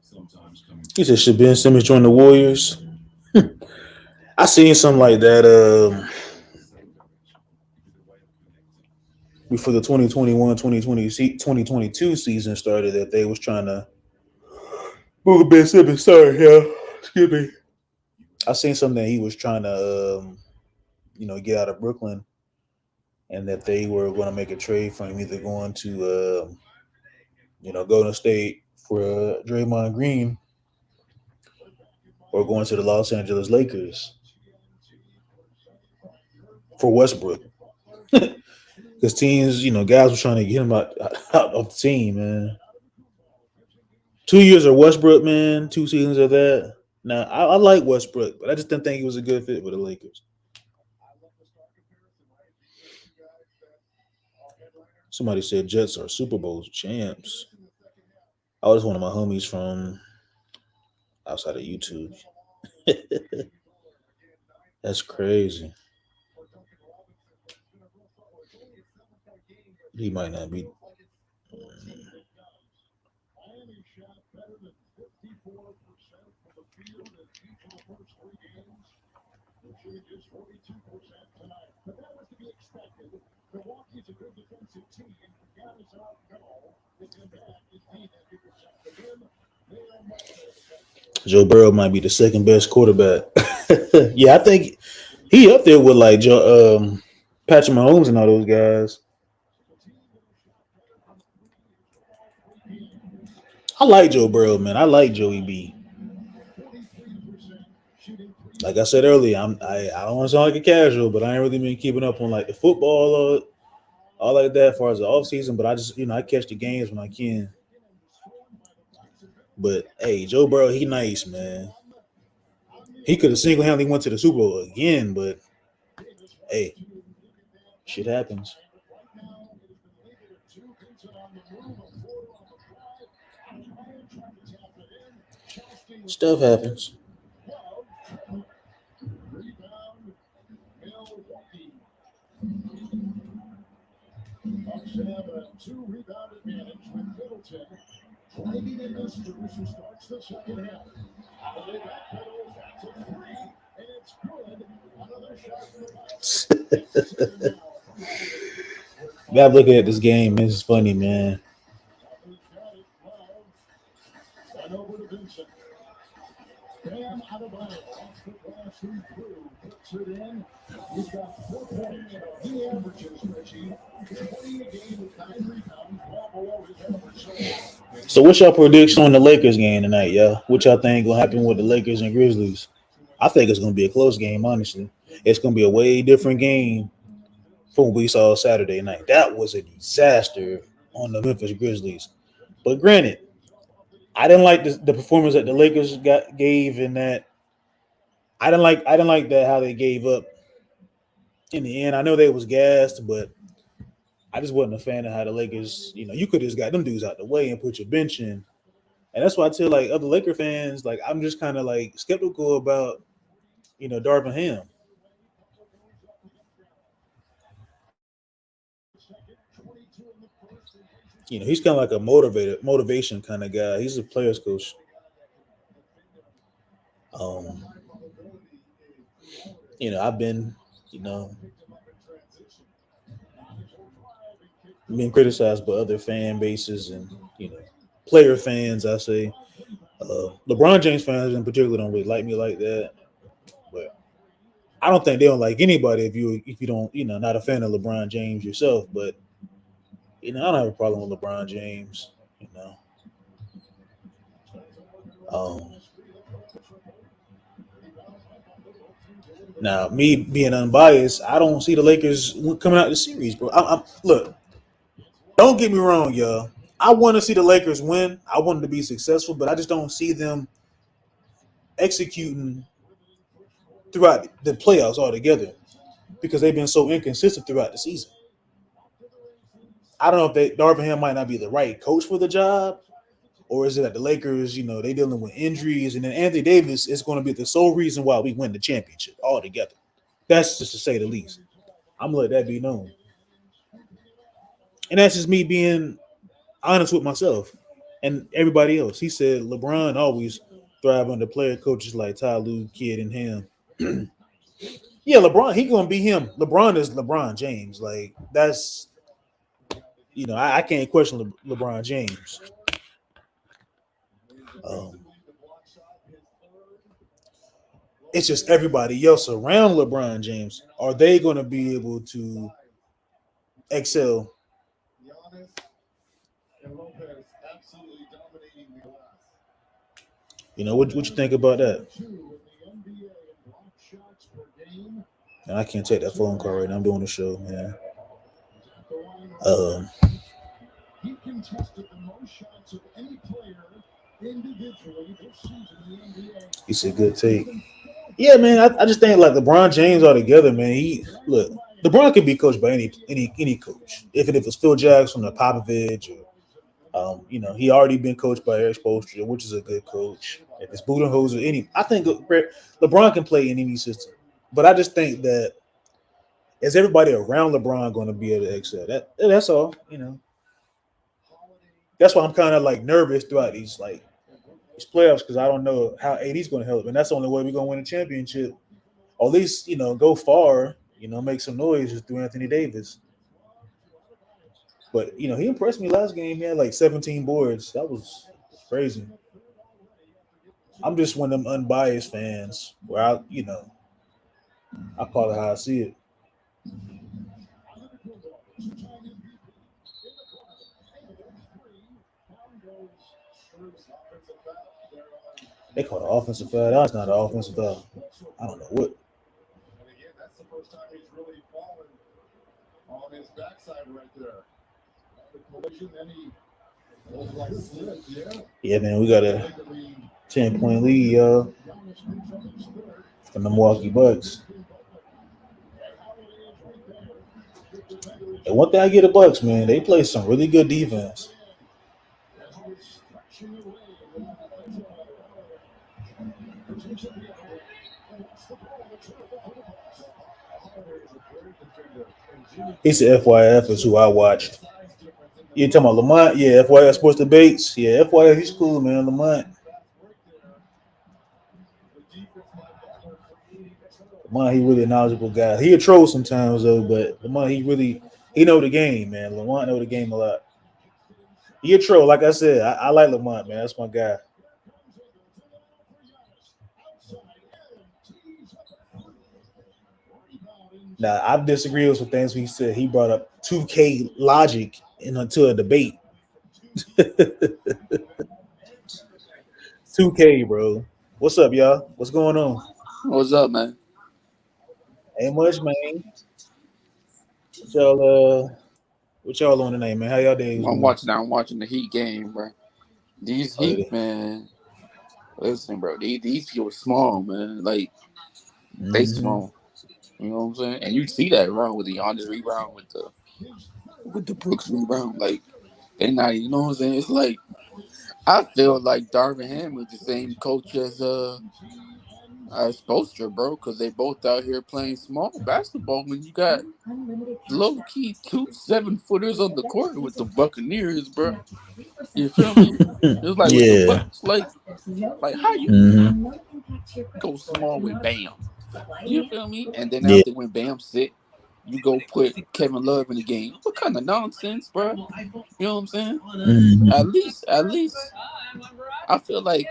Sometimes coming. He said, should Ben Simmons join the Warriors? I seen something like that before the 2021-2022 season started, that they was trying to move Ben Simmons. Sorry, yeah. Excuse me. I seen something that he was trying to, get out of Brooklyn, and that they were going to make a trade for him, either going to, Golden State for Draymond Green, or going to the Los Angeles Lakers for Westbrook. Because teams, guys were trying to get him out of the team, man. 2 years of Westbrook, man. 2 seasons of that. Now, I like Westbrook, but I just didn't think he was a good fit with the Lakers. Somebody said Jets are Super Bowl champs. Oh, that's one of my homies from outside of YouTube. That's crazy. He might not be. Milwaukee's a good defensive team. Guys out no. Joe Burrow might be the second best quarterback. Yeah, I think he up there with like Patrick Mahomes and all those guys. I like Joe Burrow, man. I like Joey B. Like I said earlier, I don't want to sound like a casual, but I ain't really been keeping up on like the football or all like that as far as the off season. But I just I catch the games when I can. But hey, Joe Burrow, he nice, man. He could have single handedly went to the Super Bowl again, but hey, shit happens. Stuff happens. Bucks have a 2-rebound advantage with Middleton driving in this who starts the second half. And they backpedals, that's a three, and it's good. Another shot from the Bucks. Gotta look at this game. It's funny, man. And over to Vincent. Bam out of bounds. Off the glass and through. Puts it in. He's got 4 points. He averages, Reggie, 20 a game with 9 rebounds, well below his average. So what's your prediction on the Lakers game tonight, y'all? What y'all think gonna happen with the Lakers and Grizzlies? I think it's gonna be a close game, honestly. It's gonna be a way different game from what we saw Saturday night. That was a disaster on the Memphis Grizzlies. But granted, I didn't like the performance that the Lakers gave in that. I didn't like that how they gave up in the end. I know they was gassed, but I just wasn't a fan of how the Lakers, you could have just got them dudes out the way and put your bench in. And that's why I tell like other Laker fans, like I'm just kind of like skeptical about, Darvin Ham. He's kind of like a motivation kind of guy. He's a players coach. Um, I've been, being criticized by other fan bases and player fans. I say LeBron James fans in particular don't really like me like that, but I don't think they don't like anybody if you don't not a fan of LeBron James yourself. But I don't have a problem with LeBron James. Um, Now, me being unbiased, I don't see the Lakers coming out of the series, bro. Look, don't get me wrong, y'all. I want to see the Lakers win. I want them to be successful, but I just don't see them executing throughout the playoffs altogether because they've been so inconsistent throughout the season. I don't know if Darvin Ham might not be the right coach for the job, or is it that the Lakers, they dealing with injuries, and then Anthony Davis is going to be the sole reason why we win the championship altogether. That's just to say the least. I'm gonna let that be known. And that's just me being honest with myself and everybody else. He said LeBron always thrive under player coaches like Ty Lue, Kidd, and him. Yeah, LeBron, he gonna be him. LeBron is LeBron James. Like that's I can't question LeBron James. It's just everybody else around LeBron James. Are they going to be able to excel? What you think about that? And I can't take that phone call right now. I'm doing the show, man. He contested the most shots of any player individually this season in the NBA. It's a good take. Yeah, man. I just think like LeBron James altogether, man. LeBron can be coached by any coach. If it's Phil Jackson or Popovich, or he already been coached by Eric Spoelstra, which is a good coach. If it's Budenholzer, I think LeBron can play in any system. But I just think that is everybody around LeBron going to be able to excel? That's all. That's why I'm kind of like nervous throughout these playoffs because I don't know how AD's going to help, and that's the only way we're going to win a championship, or at least go far. Make some noise through Anthony Davis. But he impressed me last game. He had like 17 boards. That was crazy. I'm just one of them unbiased fans where I call it how I see it. They call it an offensive foul. That's not an offensive foul. I don't know what. And again, that's the first time he's really fallen on his backside right there. The collision, then he was like slipped, Yeah, man, we got a 10-point lead, y'all, from the Milwaukee Bucks. And one thing I get the Bucks, man, they play some really good defense. He said FYF is who I watched. You talking about Lamont? Yeah, FYF Sports Debates. Yeah, FYF, he's cool, man. Lamont, he really a knowledgeable guy. He a troll sometimes though, but Lamont, he know the game, man. Lamont know the game a lot. He a troll, like I said. I like Lamont, man. That's my guy. Now I've disagreed with some things he said. He brought up 2K logic into a debate. 2K, bro. What's up, y'all? What's going on? What's up, man? Ain't much, man. What y'all on tonight, man? How y'all days? I'm watching the Heat game, bro. These Heat, man. Listen, bro. These people small, man. Like they small. You know what I'm saying? And you see that run with the Giannis rebound, with the Brooks rebound. Like they not. You know what I'm saying? It's like I feel like Darvin Ham is the same coach as Spoelstra, bro, because they both out here playing small basketball when you got low key 2 7-footers on the court with the Buccaneers, bro. You feel me? It's like with the Bucks, like how you go small with Bam. You feel me? And then after when Bam's sick, you go put Kevin Love in the game. What kind of nonsense, bro? You know what I'm saying? At least, I feel like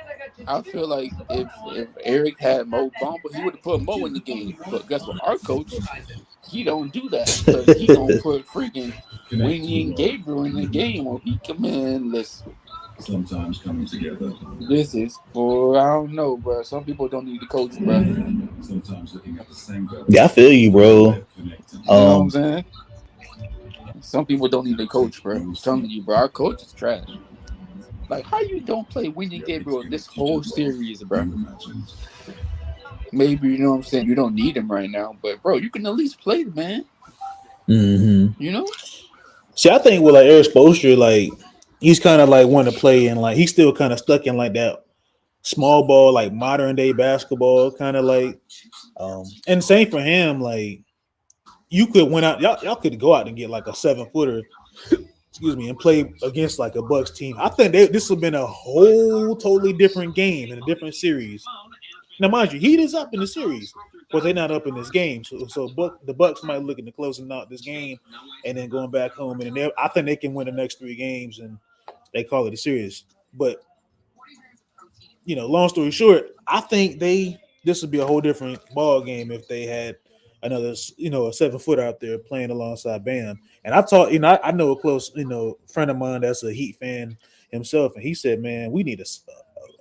if Eric had Mo Bamba, he would have put Mo in the game. But guess what? Our coach, he don't do that because he gonna put freaking Winnie and Gabriel in the game when he come in. Listen. Sometimes coming together. This is for I don't know, bro. Some people don't need the coach, bro. Sometimes looking at the same goal. Yeah, I feel you, bro. You know what I'm saying? Some people don't need the coach, bro. I'm telling you, bro. Our coach is trash. Like, how you don't play Winnie Gabriel this whole series, bro? Maybe, you know what I'm saying, you don't need him right now, but bro, you can at least play the man. You know? See, I think with like Eric Spoelstra, like he's kind of like wanting to play and like he's still kind of stuck in like that small ball, like modern day basketball, kind of like. And same for him, like you could went out, y'all could go out and get like a 7-footer, and play against like a Bucks team. I think this would have been a whole totally different game in a different series. Now, mind you, Heat is up in the series, but they're not up in this game. So the Bucks might look into closing out this game and then going back home. And then I think they can win the next 3 games and they call it a series. But, long story short, I think this would be a whole different ball game if they had another, a 7-footer out there playing alongside Bam. And I taught, I know a close, friend of mine that's a Heat fan himself, and he said, man, we need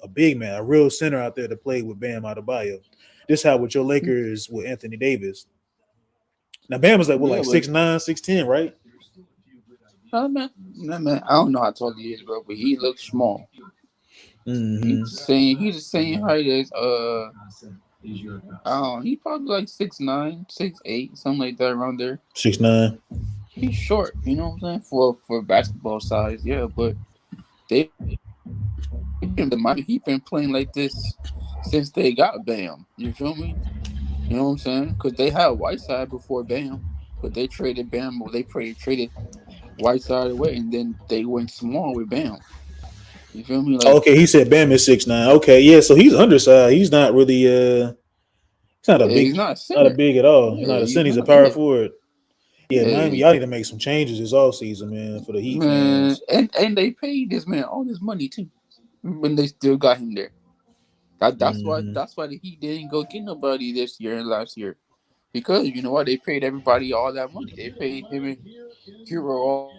a big man, a real center out there to play with Bam Adebayo. This how with your Lakers with Anthony Davis. Now Bam is like what, Yeah, like but 6'9", 6'10", right? man, I don't know how tall he is, bro, but he looks small. Mm-hmm. He's the same height as he probably like 6'9", 6'8", something like that around there. 6'9". He's short, you know what I'm saying? For basketball size, yeah, but they he been playing like this since they got Bam. You feel me? You know what I'm saying? Because they had Whiteside before Bam, but they traded Bam, or they traded Whiteside away, and then they went small with Bam. You feel me? Like, Okay, he said Bam is 6'9". Okay, yeah, so he's undersized. He's not really he's not a yeah, big he's not a not a center. big at all. He's Yeah, not a he's center, he's a not. power Yeah, forward. Yeah, Miami, yeah, y'all need to make some changes this offseason, man, for the Heat man, fans. and they paid this man all this money too, when they still got him there. Mm-hmm. That's why the Heat didn't go get nobody this year and last year, because you know what, they paid everybody all that money. They paid him and Hero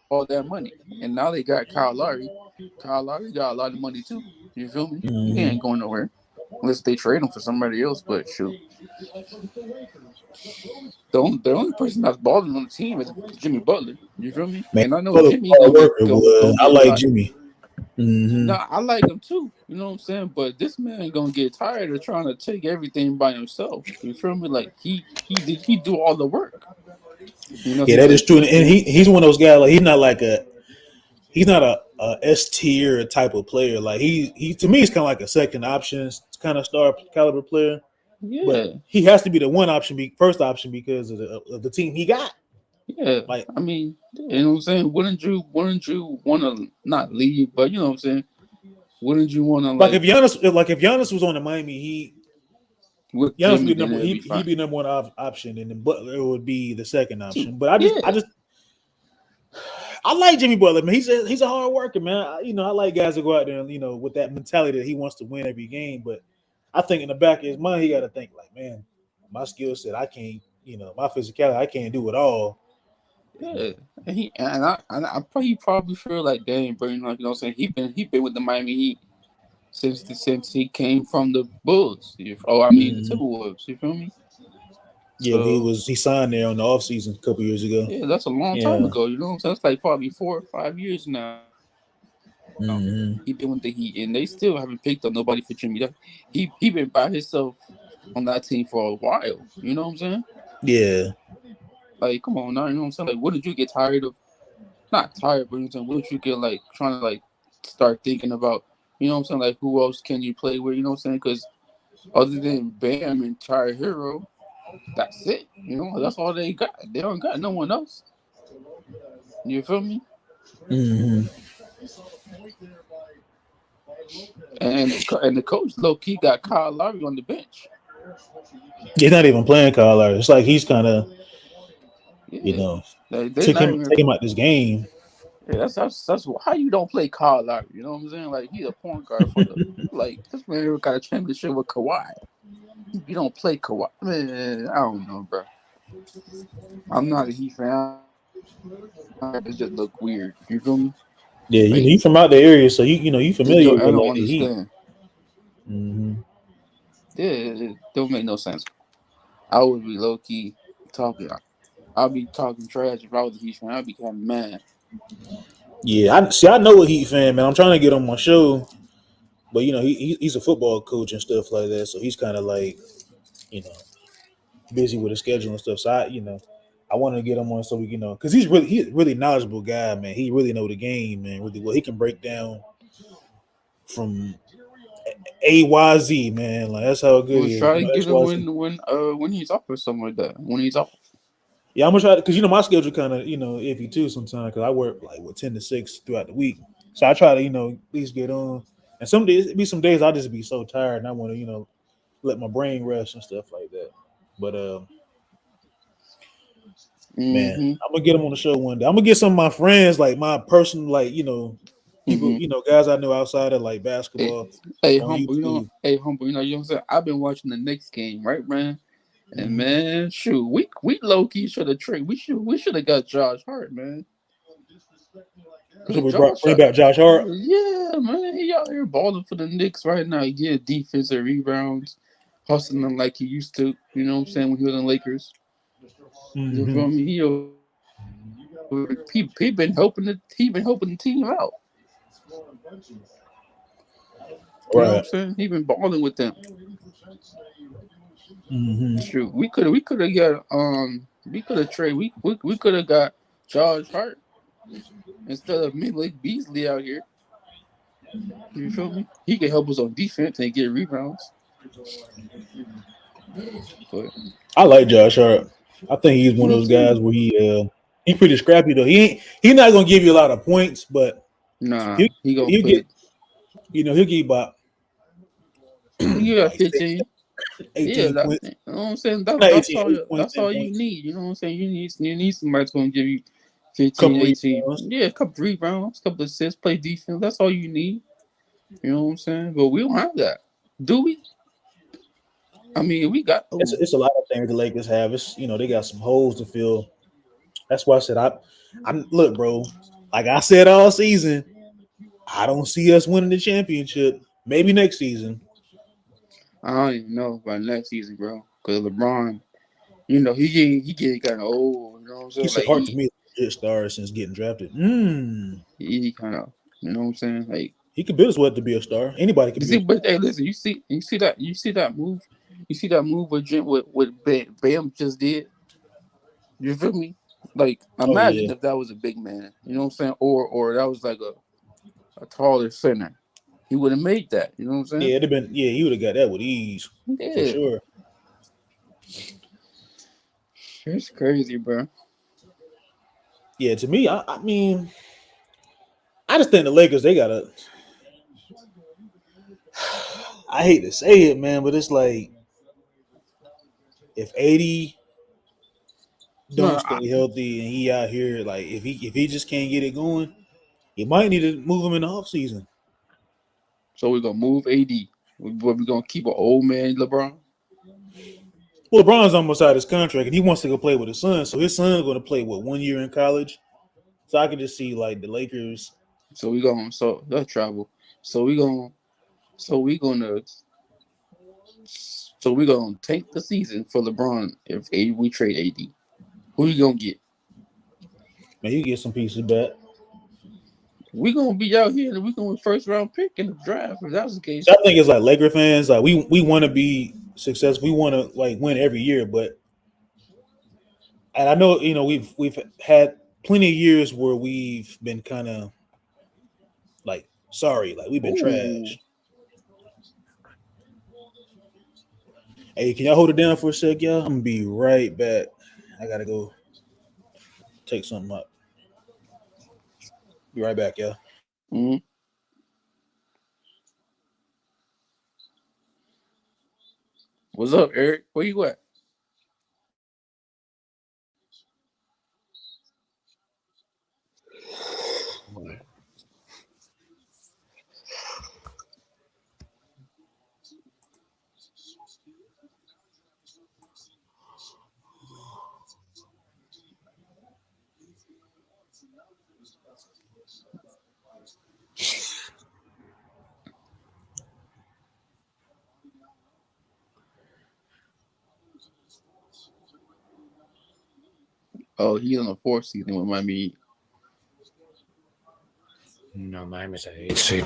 all that money, and now they got Kyle Lowry. Kyle Lowry got a lot of money too. You feel me? He Mm-hmm. ain't going nowhere unless they trade him for somebody else. But shoot, the only person that's balling on the team is Jimmy Butler. You feel me? Man, And I know Butler Jimmy hard worker, gonna boy. I get like tired. Jimmy. Mm-hmm. No, I like him too. You know what I'm saying? But this man gonna get tired of trying to take everything by himself. You feel me? Like he do all the work. You know, Yeah, that is true. And he's one of those guys, like he's not a S tier type of player. Like he to me he's kinda like a second option kind of star caliber player. But yeah, he has to be the one option, first option because of the team he got. yeah. Like I mean, you know what I'm saying? Wouldn't you want to not leave? But you know what I'm saying? Wouldn't you want to like if Giannis was on the Miami Heat, with Giannis would Jimmy? be Then it'd be he'd fine. be number one option, and then Butler would be the second Too. option. But Yeah, I like Jimmy Butler, man. He's a hard worker, man. I like guys that go out there and with that mentality that he wants to win every game. But I think in the back of his mind, he got to think like, man, my skill set, I can't, my physicality, I can't do it all. yeah. And I probably feel like Dane Brayton, like you know what I'm saying. He been with the Miami Heat since he came from the Bulls. I mean the Mm-hmm. Timberwolves. You feel me? Yeah, So he signed there on the offseason a couple years ago. yeah, that's a long time Yeah. ago. You know what I'm saying? It's like probably 4 or 5 years now. Mm-hmm. He been with the Heat, and they still haven't picked up nobody for Jimmy. He been by himself on that team for a while. You know what I'm saying? Yeah. Like, come on now. You know what I'm saying? Like, wouldn't you get tired of? Not tired, but you know what I'm saying? Wouldn't you get like trying to like start thinking about? You know what I'm saying? Like, who else can you play with? You know what I'm saying? Because other than Bam and Tyler Hero, that's it. You know, that's all they got. They don't got no one else. You feel me? Mm-hmm. And the coach low key got Kyle Lowry on the bench. He's not even playing Kyle Lowry. It's like he's kind of, Yeah, they take not him even. take him out this game. Yeah, that's how you don't play Kyle Lowry. You know what I'm saying? Like he's a point guard for the like this man got a championship with Kawhi. You don't play Kawhi, man. I don't know, bro. I'm not a Heat fan. It just look weird. You feel me? Yeah, Like he's from out the area, so you familiar I with don't like the Heat. understand. Mm-hmm. Yeah, it don't make no sense. I would be low key talking. I'll be talking trash if I was a Heat fan. I'd be kind of mad. Yeah, I know a Heat fan, man. I'm trying to get on my show, but he's a football coach and stuff like that, so he's kind of like you know busy with his schedule and stuff. So I want to get him on so we because he's a really knowledgeable guy, man. He really know the game, man. Really well. He can break down from AYZ, man. Like that's how good We'll he is. try to get him XYZ. when he's off or something like that. When he's off. Yeah, I'm gonna try because my schedule kind of iffy too sometimes because I work like 10 to 6 throughout the week. So I try to at least get on. And some days it be some days I just be so tired and I want to let my brain rest and stuff like that. But man, Mm-hmm. I'm gonna get him on the show one day. I'm gonna get some of my friends, like my personal, like people, Mm-hmm. guys I know outside of like Hey, basketball hey, on humble, YouTube. you know what I'm saying? I've been watching the Knicks game, right, man? And Mhm. man, shoot, we low key should have traded. We should have got Josh Hart, man. So we Josh bring Hart. back Josh Hart. Yeah, man. He out here balling for the Knicks right now. He get defensive rebounds, hustling them like he used to. You know what I'm saying? When he was in Lakers. You Mm-hmm. feel me? He been helping the team out. You know what I'm Right. saying? He been balling with them. Mm-hmm. Shoot, we could have got we could have got Josh Hart instead of Malik Beasley out here. You feel me? He can help us on defense and get rebounds. But I like Josh Hart. I think he's one of me those guys too. where he pretty scrappy though. He not gonna give you a lot of points, but Nah, he he gonna he'll get put he'll give you about he got like 15. Yeah, 18 that, points. you know what I'm saying? That, Not that's 18, all 8 points, that's 10 all you points, need. You know what I'm saying? You need somebody that's gonna give you 15, couple 18. rebounds. Yeah, a couple rebounds, couple assists, play defense. That's all you need. You know what I'm saying? But we don't have that. Do we? I mean, we got It's a lot of things the Lakers have. It's they got some holes to fill. That's why I said I'm look, bro. Like I said all season, I don't see us winning the championship. Maybe next season. I don't even know about next season, bro. Because LeBron, he getting kind of old. You know what I'm saying? He's so Like hard to me. Legit star since getting drafted. he kind of, you know what I'm saying? Like He could build his way to be a star. Anybody could you be see, a but star. hey, listen, you see that move what Bam just did. You feel me? Like Oh imagine yeah, if that was a big man. You know what I'm saying? Or that was like a taller center. He would have made that. You know what I'm saying? yeah. It'd have been He would have got that with ease for Yeah, sure. it's crazy, bro. Yeah, to me, I mean, I just think the Lakers they gotta. I hate to say it, man, but it's like if 80 don't No, stay healthy and he out here, like if he just can't get it going, you might need to move him in the offseason. so we're gonna move AD. But we're gonna keep an old man LeBron. Well, LeBron's almost out of his contract and he wants to go play with his son, so his son's going to play 1 year in college. So I can just see like the Lakers. So that's travel. So we gonna so we gonna so we gonna tank the season for LeBron if we trade AD. Who you gonna get? Man, you get some pieces back. We gonna be out here and we gonna first round pick in the draft if that's the So case. I think it's like Laker fans, like we want to be successful. We want to like win every year, but and I know we've had plenty of years where we've been kind of like sorry, like we've been Ooh, trash. Hey, can y'all hold it down for a sec, y'all? I'm gonna be right back. I gotta go take something up. Be right back, y'all. mm-hmm. What's up, Eric? Where you at? Oh, he's on the fourth season with Miami. No, Miami's an 8 seed.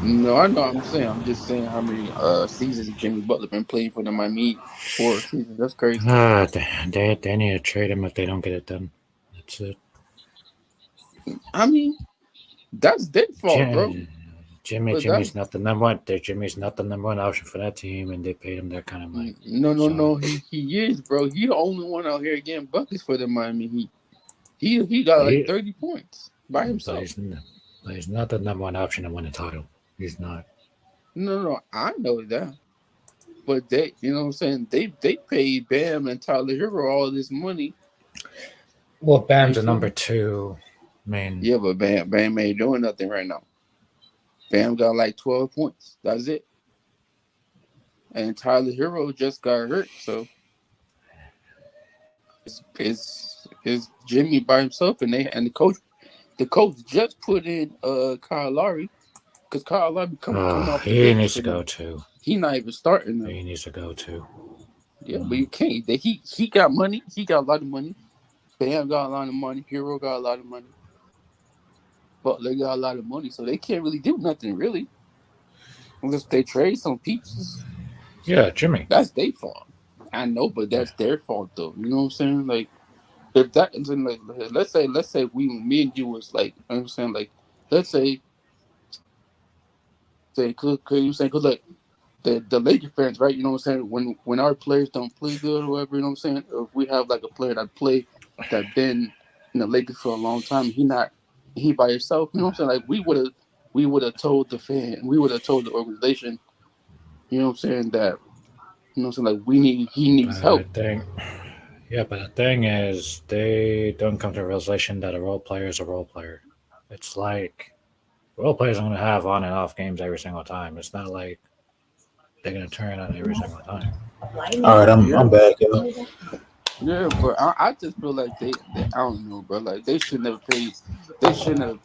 No, I know. I'm just saying how many seasons Jimmy Butler been playing for the Miami 4 seasons. That's crazy. They need to trade him if they don't get it done. That's it. I mean, that's their fault, bro. But Jimmy's not the number one. Jimmy's not the number one option for that team, and they paid him that kind of money. no. So He is, bro. He the only one out here getting buckets for the Miami Heat. He got but like 30 points by but himself. he's not the number one option to win a title. He's not. No. I know that. But they, you know what I'm saying? They paid Bam and Tyler Hero all this money. Well, You Bam's a feel number me? two. I mean, Yeah, but Bam ain't doing nothing right now. Bam got like 12 points. That's it. And Tyler Hero just got hurt, so it's Jimmy by himself, and the coach the coach just put in Kyle Lowry because Kyle Lowry coming off the He bench. needs to And go too. he not even starting now. He needs to go too. Yeah, but you can't. He got money. He got a lot of money. Bam got a lot of money. Hero got a lot of money. Butler got a lot of money, so they can't really do nothing really unless they trade some pieces. Yeah, Jimmy. That's their fault. I know, but that's their fault though. You know what I'm saying? Like if that is in like let's say me and you was like, you know what I'm saying, like let's say could you say cause like the Lakers fans, right? You know what I'm saying? When our players don't play good or whatever, you know what I'm saying? If we have like a player that been in the Lakers for a long time, he by himself, you know what I'm saying? Like we would have told the fan, we would have told the organization, you know what I'm saying, that you know what I'm saying, like he needs help. But the thing is, they don't come to the realization that a role player is a role player. It's like role players are going to have on and off games every single time. It's not like they're going to turn on every single time. All right, I'm back. Yeah, but I just feel like they I don't know, bro. Like they shouldn't have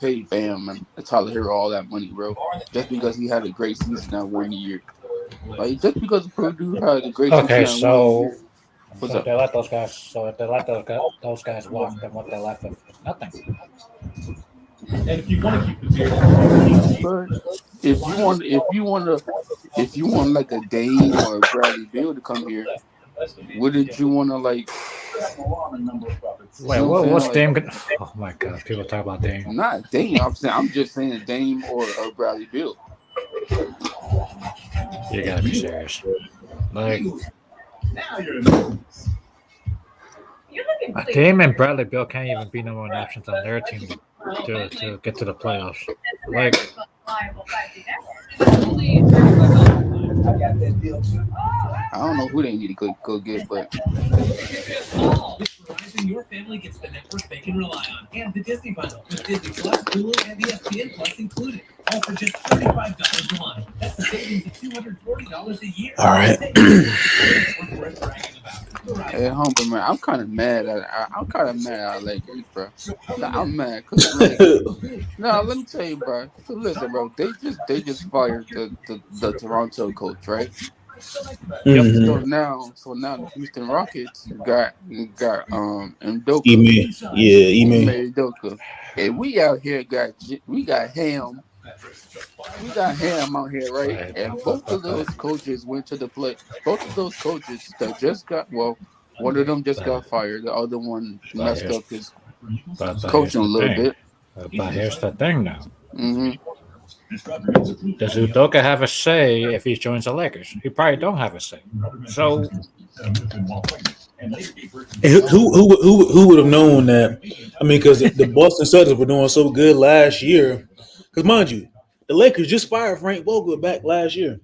paid Bam and Tyler Hero all that money, bro. Just because he had a great season that 1 year. Like just because Purdue had a great season that 1 year. What's So up? if they let those guys walk, then what they left with is nothing. And if you want to keep the beard, But if you want like a Dame or a Bradley Beal to come here, wouldn't you want to like? Wait, what's Dame? Oh my God, people talk about Dame. Not Dame. I'm just saying Dame or Bradley Beal. You gotta be serious. Like Dame and Bradley Beal can't even be number one options on their team to get to the playoffs. Like I don't know who they need to go get, but Your family gets the network they can rely on, and the Disney bundle with Disney Plus, Hulu, and ESPN Plus included, all for just $35 a month. That's the savings of $240 a year. All right. hey, humble man, I'm kind of mad at Lakers, bro. I'm mad because like, no, let me tell you, bro. So listen, bro, they just fired the Toronto coach, right? Mhm. So now the Houston Rockets got Udoka. Ime Udoka. And we out here we got Ham. We got Ham out here, right? And both of those coaches went to the play. Both of those coaches that just got one of them just got fired. The other one messed up his coaching a little bit. But here's the thing now. Mm-hmm. Does Udoka have a say if he joins the Lakers? He probably don't have a say. So who would have known that? I mean, because the Boston Celtics were doing so good last year. Because mind you, the Lakers just fired Frank Vogel back last year.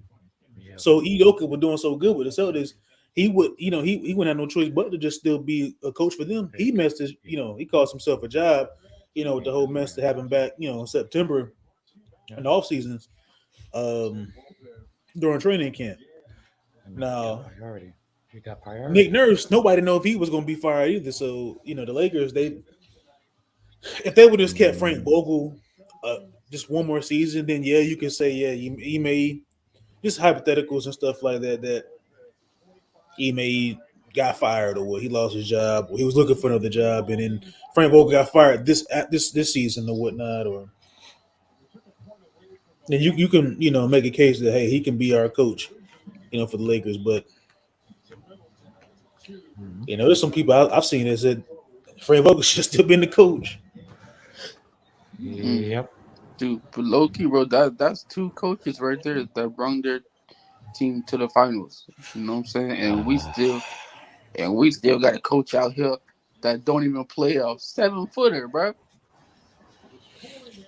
So Udoka was doing so good with the Celtics, he would, he wouldn't have no choice but to just still be a coach for them. He messed his, he cost himself a job, with the whole mess that happened back, in September in the offseason, during training camp. Now, you got priority. Nick Nurse, nobody know if he was going to be fired either. So, the Lakers, if they would just kept Frank Vogel just one more season, then yeah, you could say, yeah, he may, just hypotheticals and stuff like that he may got fired or what, he lost his job, or he was looking for another job, and then Frank Vogel got fired this season or whatnot, or then you can make a case that hey, he can be our coach, for the Lakers, but there's some people I've seen that said Frank Vogel should still been the coach. Yep. Dude, but low key, bro, that's two coaches right there that brought their team to the finals. You know what I'm saying? And we still got a coach out here that don't even play a 7-footer, bro.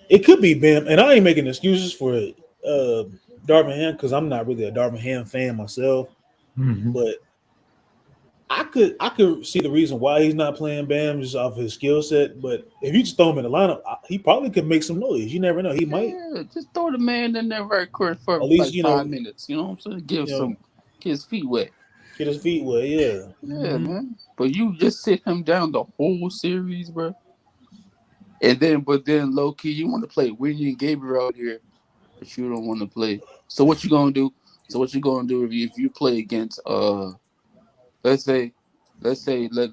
It could be Bam, and I ain't making excuses for Darvin Ham because I'm not really a Darvin Ham fan myself, but I could see the reason why he's not playing Bam just off his skill set. But if you just throw him in the lineup, he probably could make some noise. You never know. He might. Yeah, just throw the man in there right quick for at least like 5 minutes. You know what I'm saying? Get his feet wet. Get his feet wet. Yeah. Yeah, man. But you just sit him down the whole series, bro. But then low key, you want to play Winnie and Gabriel out here, but you don't want to play. So what you gonna do? So what you gonna do if you play against let's say let's say the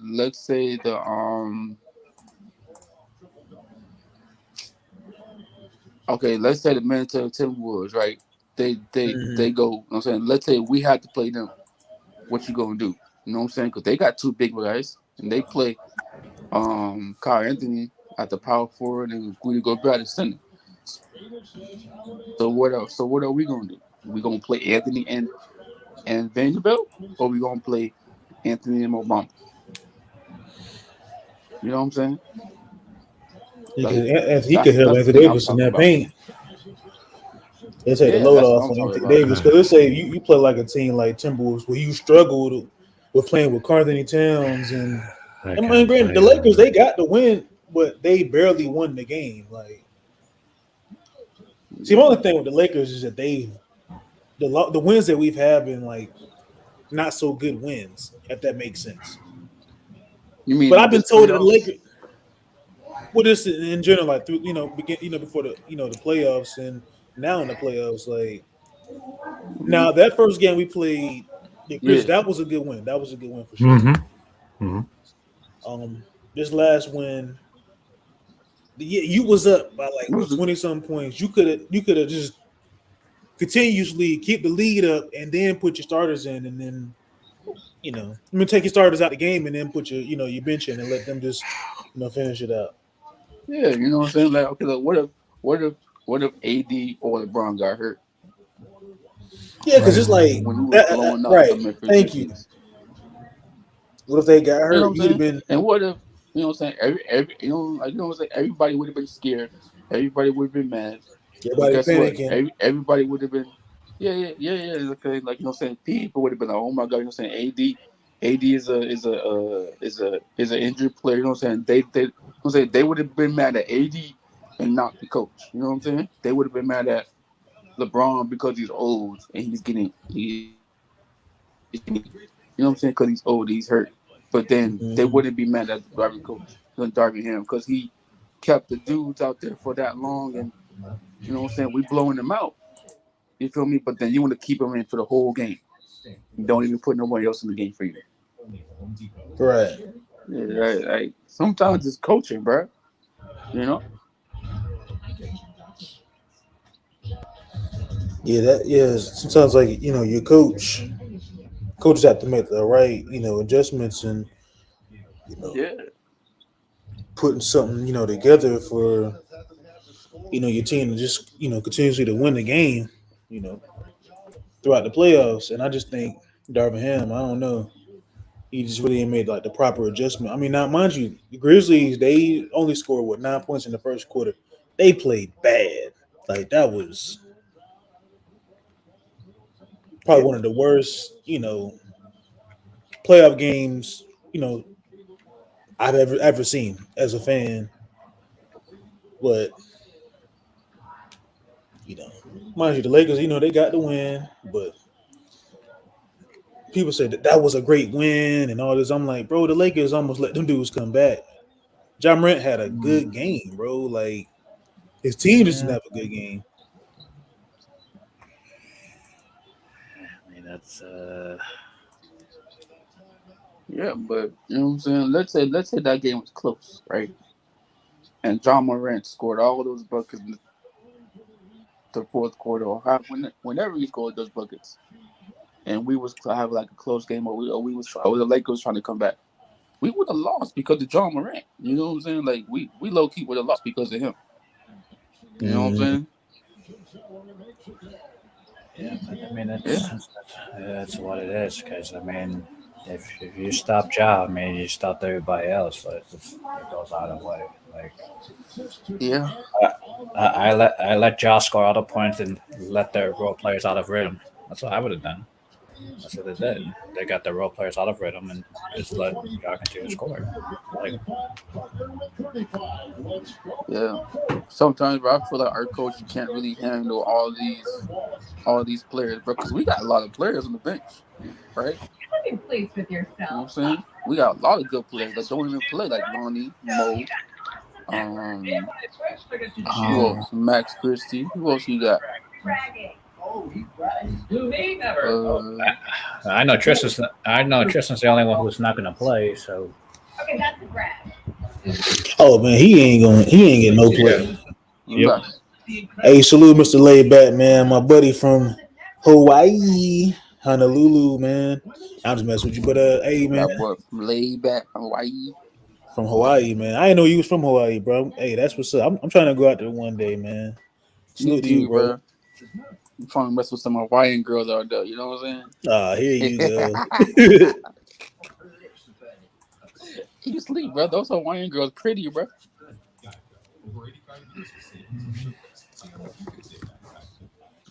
okay, let's say the Minnesota Timberwolves, right? They go. You know what I'm saying, let's say we had to play them. What you gonna do? You know what I'm saying? Because they got two big guys and they play Kyle Anthony at the power forward and Rudy Gobert at center. So what else? So what are we gonna do? We gonna play Anthony and Vanderbilt, or we gonna play Anthony and Obama? You know what I'm saying? Like If he could help that's the Anthony thing I'm Davis in talking that about. paint, they take the Yeah, load that's what off I'm on talking Anthony about. Davis. Because let's say you play like a team like Timberwolves where you struggled with playing with Karl-Anthony Towns I mean, granted, the Lakers they got the win, but they barely won the game. Like, see, my only thing with the Lakers is that the wins that we've had been like not so good wins, if that makes sense. You mean But I've in been this told that the playoffs? Lakers, well, this in general, like through before the the playoffs and now in the playoffs, like Mm-hmm. now that first game we played, Chris, Yeah. that was a good win. That was a good win for sure. Mm-hmm. This last win, yeah, you was up by like It what was 20 some points. You could have just continuously keep the lead up and then put your starters in and then take your starters out the game and then put your bench in and let them just finish it out. yeah. You know what I'm saying? Like okay, look, what if what if AD or LeBron got hurt Yeah, because it's like when we was that, blowing out the right. Memphis Thank you. Grizzlies? What if they got You know what hurt? I'm You'd have saying? been And what if what I'm saying? Every you know what I'm saying? Everybody would have been scared. Everybody would have been mad. But everybody guess what? panicking. Everybody would have been yeah. Okay, like you know what I'm saying? People would have been like, oh my god, you know what I'm saying? AD is an injured player. You know what I'm saying? They would have been mad at AD and not the coach. You know what I'm saying? They would have been mad at LeBron because he's old and you know what I'm saying? Because he's old, he's hurt. But then they Mhm. wouldn't be mad at the Darby coach, Darby him, because he kept the dudes out there for that long, and you know what I'm saying? We blowing them out. You feel me? But then you want to keep them in for the whole game. You don't even put nobody else in the game for you. Right. Yeah, right. Like sometimes it's coaching, bro. You know? Yeah, sometimes like your coaches have to make the right adjustments and you know Yeah. putting something together for your team to just continuously to win the game you know throughout the playoffs. And I just think Darvin Ham, I don't know, he just really ain't made like the proper adjustment. I mean, now mind you, the Grizzlies they only scored 9 points in the first quarter. They played bad. Like that was probably Yeah. one of the worst playoff games I've ever seen as a fan. But you know, mind you, the Lakers, they got the win, but people said that was a great win and all this. I'm like, bro, the Lakers almost let them dudes come back. John Morant had a good game, bro. Like his team just didn't Yeah, have a good game. I mean that's Yeah, but you know what I'm saying? Let's say that game was close, right? And John Morant scored all those buckets in the fourth quarter, or whenever he scored those buckets, and we was to have like a close game, or the Lakers trying to come back, we would have lost because of John Morant. You know what I'm saying? Like we low key would have lost because of him. You know what I'm Mm, saying? yeah. But I mean Yeah, that's what it is. Because I mean, if you stop Ja, I mean you stopped everybody else. So it goes out of way. Like yeah, I let Ja score all the points and let their role players out of rhythm. That's what I would have done. That's what they did. They got their role players out of rhythm and just let Ja continue to score. Like yeah. Sometimes, bro, I feel like our coach can't really handle all these players, bro, because we got a lot of players on the bench, right? Be pleased with You know what I'm yourself. saying? We got a lot of good players that don't even play, like Lonnie, Mo. Who else? Max Christie. Who else you got? I know Tristan's the only one who's not going to play. So Okay, that's a grab. Oh man, he ain't getting no play. Yep. Hey, salute Mr. Layback, man. My buddy from Hawaii, Honolulu, man. I'm just messing with you, but hey, man, That boy from Layback from Hawaii. from Hawaii, man. I didn't know you was from Hawaii, bro. Hey, that's what's up. I'm trying to go out there one day, man. Salute to you, bro. I'm trying to mess with some Hawaiian girls out there. You know what I'm saying? Here you go. You sleep, bro. Those Hawaiian girls pretty, bro.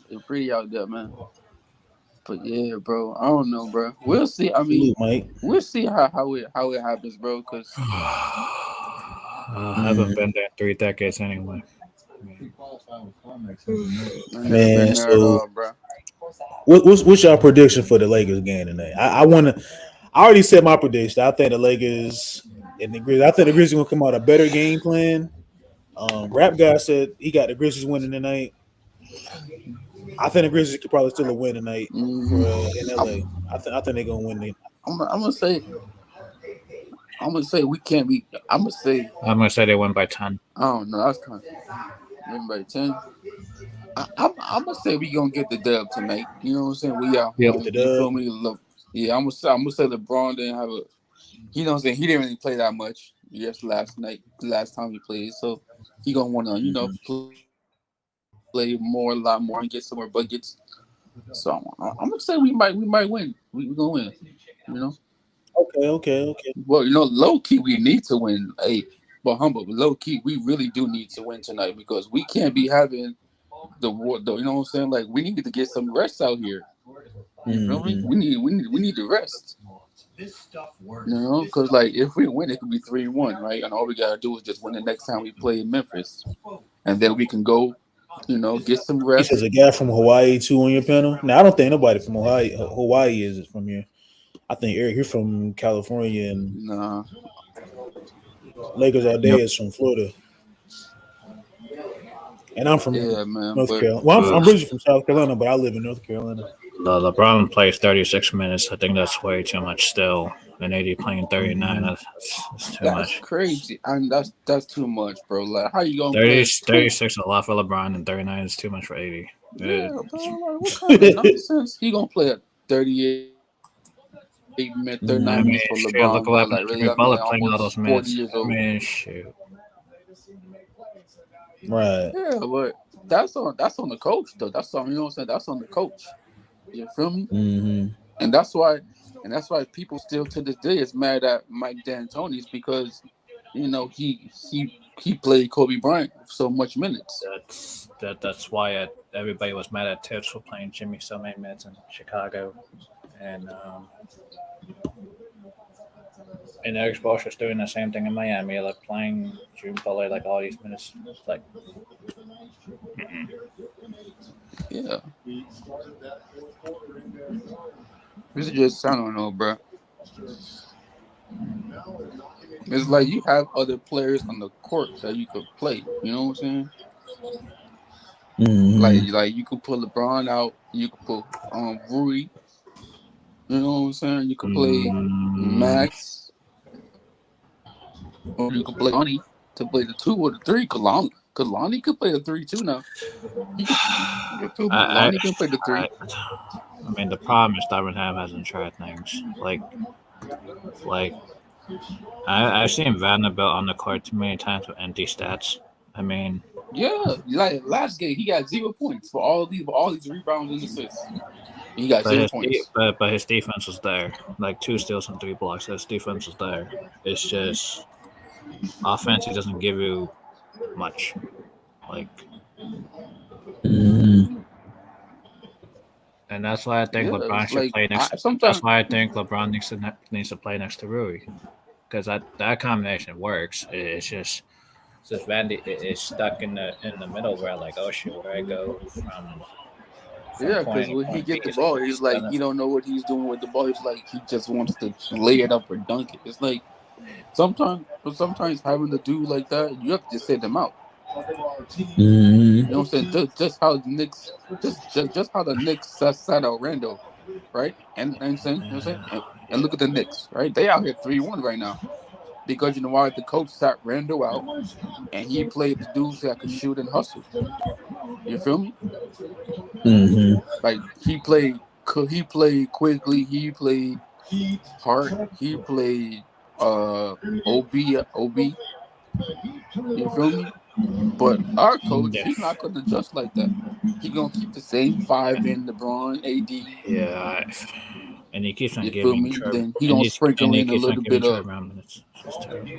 They're pretty out there, man. But yeah, bro. I don't know, bro. We'll see. I mean, we'll see how it happens, bro. Cause I haven't been there in 3 decades anyway. Man, so what's your prediction for the Lakers game tonight? I already said my prediction. I think the Lakers and the Grizzlies. I think the Grizzlies will come out a better game plan. Rap guy said he got the Grizzlies winning tonight. I think the Grizzlies could probably still win tonight in LA. I think they're gonna win. I'm gonna say we can't be. I'm gonna say they win by 10. I don't know. That's kind of win by 10. I'm gonna say we gonna get the dub tonight. You know what I'm saying? We out. Yep. You feel me? Look, yeah, I'm gonna say LeBron didn't have a. You know what I'm saying? He didn't really play that much. Yes, last time he played, so he gonna wanna play more, a lot more, and get some more buckets. So I'm gonna say we might win. We gonna win. You know. Okay. Well, low key we need to win. But low key we really do need to win tonight because we can't be having the war. You know what I'm saying? Like we need to get some rest out here. You know what I mean? We need to rest. Because like if we win, it could be 3-1, right? And all we gotta do is just win the next time we play in Memphis, and then we can go. Get some rest. He says a guy from Hawaii too on your panel. Now I don't think nobody from Hawaii is from here. I think Eric, you're from California, and Lakers all day is from Florida. And I'm from North Carolina. Well, I'm originally from South Carolina, but I live in North Carolina. LeBron plays 36 minutes. I think that's way too much still. And AD playing 39. That's too much. That's crazy. And that's too much, bro. Like, how you going to 36 is a lot for LeBron, and 39 is too much for AD. Yeah, bro. Like, what kind of nonsense? He going to play at 38 minutes, 39 minutes for LeBron. Look what happened to Jimmy Butler playing all those minutes. Man, shoot. Right. Yeah, but that's on the coach, though. That's on, you know what I'm saying? That's on the coach. You feel me? Mm-hmm. And that's why people still to this day is mad at Mike D'Antoni's because, he played Kobe Bryant so much minutes. That's why everybody was mad at Tibbs for playing Jimmy so many minutes in Chicago, and Eric Spoelstra's doing the same thing in Miami, like playing Jimmy Butler like all these minutes. It's like, yeah. This is just, I don't know, bro. It's like you have other players on the court that you could play. You know what I'm saying? Mm-hmm. Like you could put LeBron out. You could put Rui. You know what I'm saying? You could play Max. Or you could play Lonnie to play the 2 or the 3. Because Lonnie could play the 3 too now. Lonnie can play the 3. I mean, the problem is Darvinham hasn't tried things. Like I've seen Vanderbilt on the court too many times with empty stats. I mean, yeah, like last game he got 0 points for all these rebounds and assists. He got 0 points. But his defense was there. Like 2 steals and 3 blocks. His defense was there. It's just offense. He doesn't give you much. Like. Mm-hmm. And that's why I think LeBron should play next. That's why I think LeBron needs to play next to Rui, because that combination works. It's just Vandy is stuck in the middle where like, oh shoot, where I go from yeah, because when he get the ball, he's like he don't know what he's doing with the ball. He's like he just wants to lay it up or dunk it. It's like sometimes having to do like that, you have to just say them out. Mhm. You know what I'm saying? Just how the Knicks, just how the Knicks sat out Randall, right? And I'm saying, you know what I'm saying? And look at the Knicks, right? They out here 3-1 right now because you know why? The coach sat Randall out, and he played the dudes that could shoot and hustle. You feel me? Mhm. Like he played quickly. He played hard. He played OB. You feel me? But our coach, Yeah. he's not gonna adjust like that. He gonna keep the same five in LeBron, AD. Yeah. And he keeps on You feel giving me? Trevor, Then he gonna sprinkle in a keeps on little giving bit of Trevor Brown minutes. It's just terrible.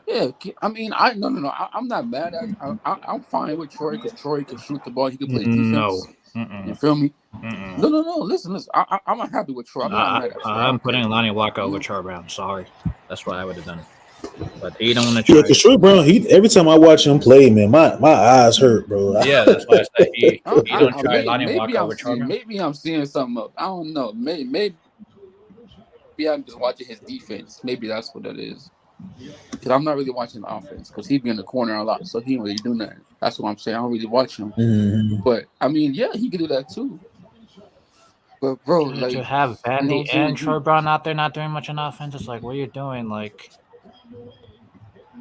yeah. I mean, no. I'm not mad at. I'm fine with Troy because Troy can shoot the ball. He can play No. defense. You Mm-mm. feel me? Mm-mm. No. Listen. I'm not happy with Troy. I'm not mad at Troy. I I'm don't care. putting Lonnie Walker over You- Trevor Brown. Sorry. That's what I would have done. But he don't want to Yeah, try. because Troy Brown, every time I watch him play, man, my eyes hurt, bro. Yeah, that's why I said he don't try Lonnie maybe Walker I'm over Trevor seeing Brown. something up. I don't know. Maybe I'm just watching his defense. Maybe that's what it is. Because I'm not really watching the offense because he be in the corner a lot, so he ain't really doing that. That's what I'm saying. I don't really watch him. Mhm. But I mean, yeah, he can do that too. But bro, like To have you know what I'm Vandy saying? and Trevor Brown out there not doing much on offense, it's like, what are you doing? Like,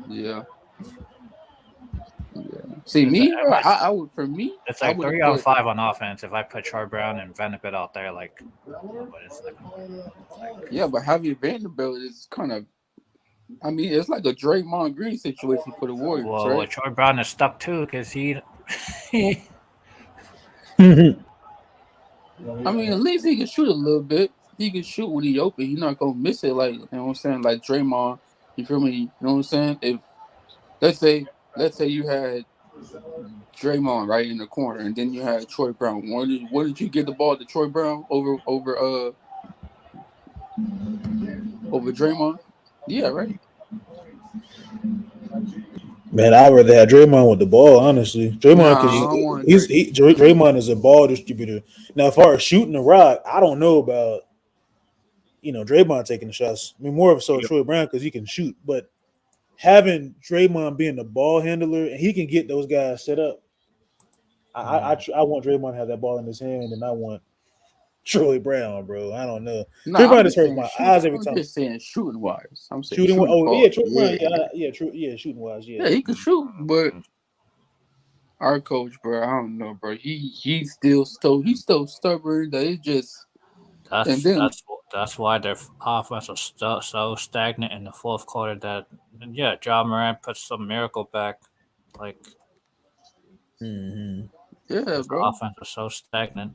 Yeah. See me, bro. I would for me. it's I like would have 3 on put 5 on offense. If I put Trevor Brown and Vanderbilt out there, like, nobody's looking. yeah, but Javier Vanderbilt is kind of. I mean, it's like a Draymond Green situation for the Warriors, Well, right? Trevor Brown is stuck too because he I mean, at least he can shoot a little bit. He can shoot when he open. He's not gonna miss it like you know what I'm saying, like Draymond. You feel me? You know what I'm saying? If let's say you had Draymond right in the corner, and then you had Troy Brown. What did you give the ball to Troy Brown over Draymond? Yeah, right. Man, I'd rather have Draymond with the ball, honestly. Draymond, Nah, because I don't want Draymond is a ball distributor. Now, as far as shooting the rock, I don't know about Draymond taking the shots. I mean, more of so Troy Brown because he can shoot, but having Draymond being the ball handler and he can get those guys set up. I want Draymond to have that ball in his hand, and I want Troy Brown, bro. I don't know. Troy I'm Brown just just hurts saying my shoot. eyes every I'm time. just saying shooting wise. I'm saying Shooting. shooting Oh ball. yeah, Troy Brown. Shooting wise. Yeah, he can shoot, but our coach, bro, I don't know, bro. He's still stubborn. That it's just and then that's why their offense was so stagnant in the fourth quarter. That John Moran put some miracle back. Like, Mm-hmm. yeah, the bro. offense was so stagnant.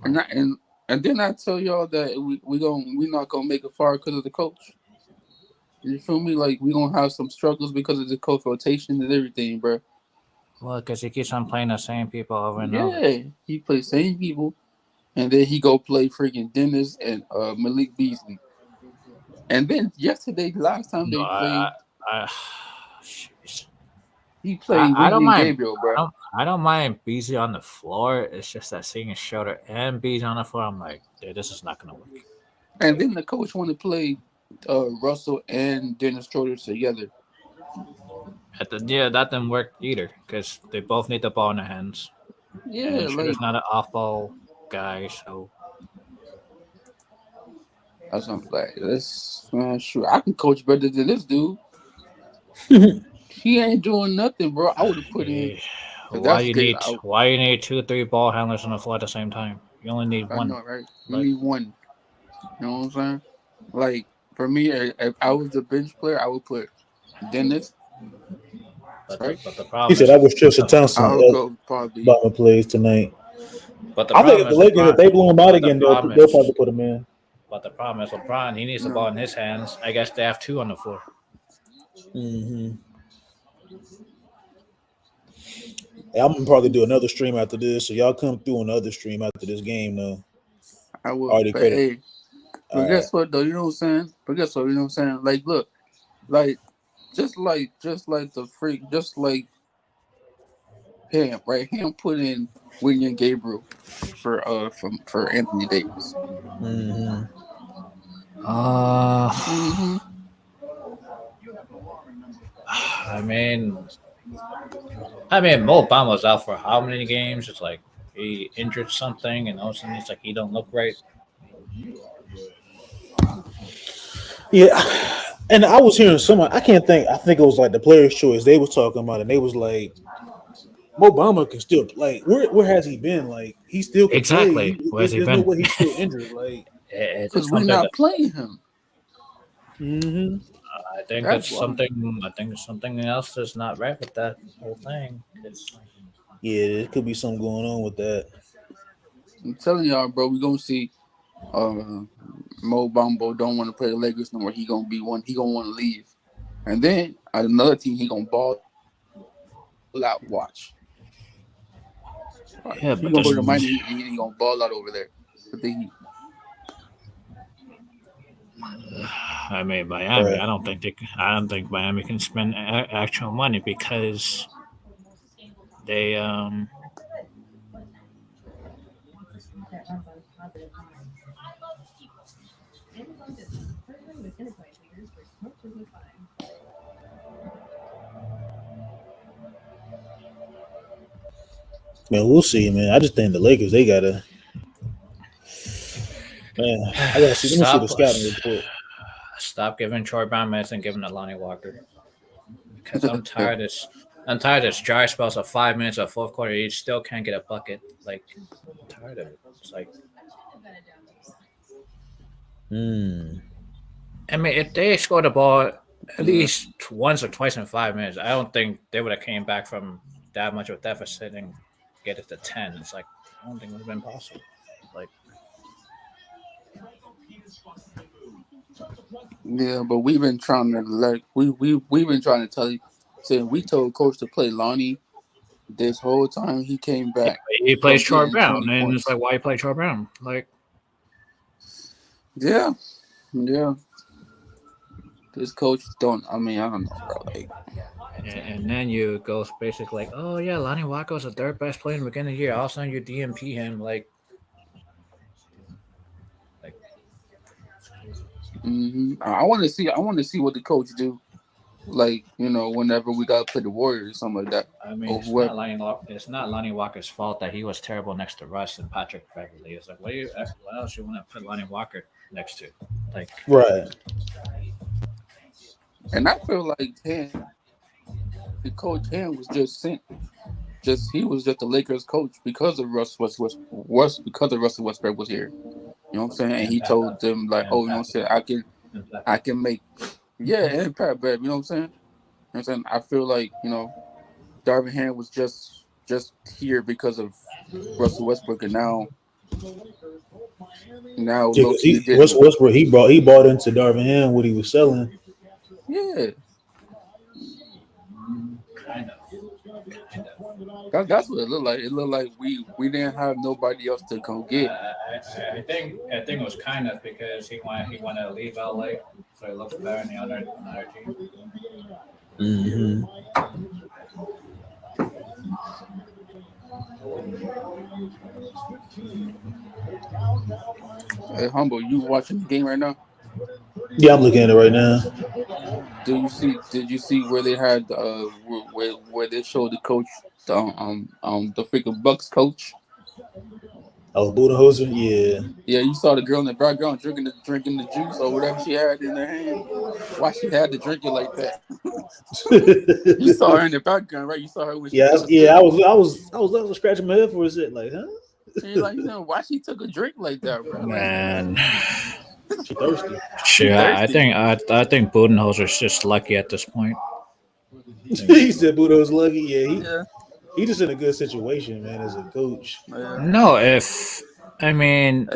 And then I tell y'all that we not gonna make it far because of the coach. You feel me? Like we gonna have some struggles because of the coach rotation and everything, bro. Well, because he keeps on playing the same people over and over. Yeah, he plays same people, and then he go play freaking Dennis and Malik Beasley. And then yesterday, last time No, they played, jeez. he played I don't Wendy and mind. Gabriel, bro. I don't mind Beasley on the floor. It's just that seeing his shoulder and Beasley on the floor, I'm like, dude, this is not gonna work. And then the coach want to play Russell and Dennis Schroeder together. That didn't work either because they both need the ball in their hands. Yeah, And Schroeder's not an off-ball guy, so that's what I'm like. That's sure. I can coach better than this dude. He ain't doing nothing, bro. I would have put in. Why you need 2-3 ball handlers on the floor at the same time? You only need one. I know, right? You need one. You know what I'm saying? Like for me, if I was the bench player, I would put Dennis. But Right? the problem He said, "I wish Tristan Thompson I'll go probably. Butler plays tonight." But the I think problem if the is Lakers, if they blow him out but the again, problem they'll is- probably put him in. But the problem is LeBron. He needs the ball in his hands. I guess they have 2 on the floor. Mm-hmm. I'm gonna probably do another stream after this, so y'all come through another stream after this game, though. I will. Already But credit. hey, but guess what though? You know what I'm saying? But guess what? You know what I'm saying? Like, look, like just like the freak, just like him, right? Him put in William Gabriel for Anthony Davis. Mm-hmm. I mean, Mo Bamba was out for how many games? It's like he injured something, and all of a sudden it's like he don't look right. Yeah, and I was hearing someone. I can't think. I think it was like the Players' Choice. They was talking about it. And they was like, Mo Bamba can still play. Where has he been? Like he still can play. Exactly. Where's he There's no been? way he's still injured. Like, It's Because we're something not that playing him. mm-hmm. I think That's it's why. something. I think something else that's not right with that whole thing. Yeah, there could be something going on with that. I'm telling y'all, bro, we're gonna see Mo Bamba don't want to play the Lakers no more. He gonna be one. He gonna want to leave, and then another team he gonna ball out. Watch. Yeah, He but gonna go this. to Miami. He gonna ball out over there. But then I mean, Miami. Right. I don't think Miami can spend actual money because they that runs on positive vibes. Amazon Business, partnering with enterprise leaders for smart business buying. Man, we'll see, man. I just think the Lakers they gotta. Man, I gotta see. Let me see the stop scouting report. stop giving Troy Brown minutes and giving to Lonnie Walker because I'm tired of this. I'm tired of this dry spells of 5 minutes of fourth quarter. You still can't get a bucket. Like, I'm tired of it. It's like, I mean, if they scored the ball at least once or twice in 5 minutes, I don't think they would have came back from that much of a deficit and get it to 10. It's like, I don't think it would have been possible. Like, yeah, but we've been trying to we've been trying to tell you. Saying we told coach to play Lonnie this whole time he came back. he plays Troy getting Brown, 20 and it's points. like, why you play Troy Brown? Like, Yeah. This coach don't. I mean, I don't know, bro. Like, and then you go basically like, oh yeah, Lonnie Walker's the third best player in the beginning of the year. All of a sudden you DMP him like I want to see. I want to see what the coach do. Like, whenever we gotta play the Warriors or something like that. I mean, Or it's whoever. not Lonnie Walker's fault that he was terrible next to Russ and Patrick Beverly. It's like, what else you want to put Lonnie Walker next to? Like, Right. And I feel like the coach Ham was just sent. He was just the Lakers coach because of Russell Westbrook was here. You know what I'm saying? And he told them like, oh, you know what I'm saying? I can make, and Pat Bev. You know what I'm saying? You know what I'm saying? I feel like Darvin Ham was just here because of Russell Westbrook, and now Westbrook he bought into Darvin Ham what he was selling. Yeah. That's what it looked like. It looked like we didn't have nobody else to go get. I think it was kind of because he wanted to leave LA, so he looked better in the other team. Mm-hmm. Hey, Humble, you watching the game right now? Yeah, I'm looking at it right now. Did you see where they had where they showed the coach the freaking Bucks coach? Oh, Budenholzer, yeah. Yeah, you saw the girl in the background drinking the juice or whatever she had in her hand. Why she had to drink it like that? You saw her in the background, right? You saw her when she I was scratching my head for a second, like, huh? You're like, why she took a drink like that, bro? Man, she thirsty. Sure, I think Budenholzer's just lucky at this point. He said Budenholzer's lucky. Yeah, he just in a good situation, man, as a coach. No, if it weren't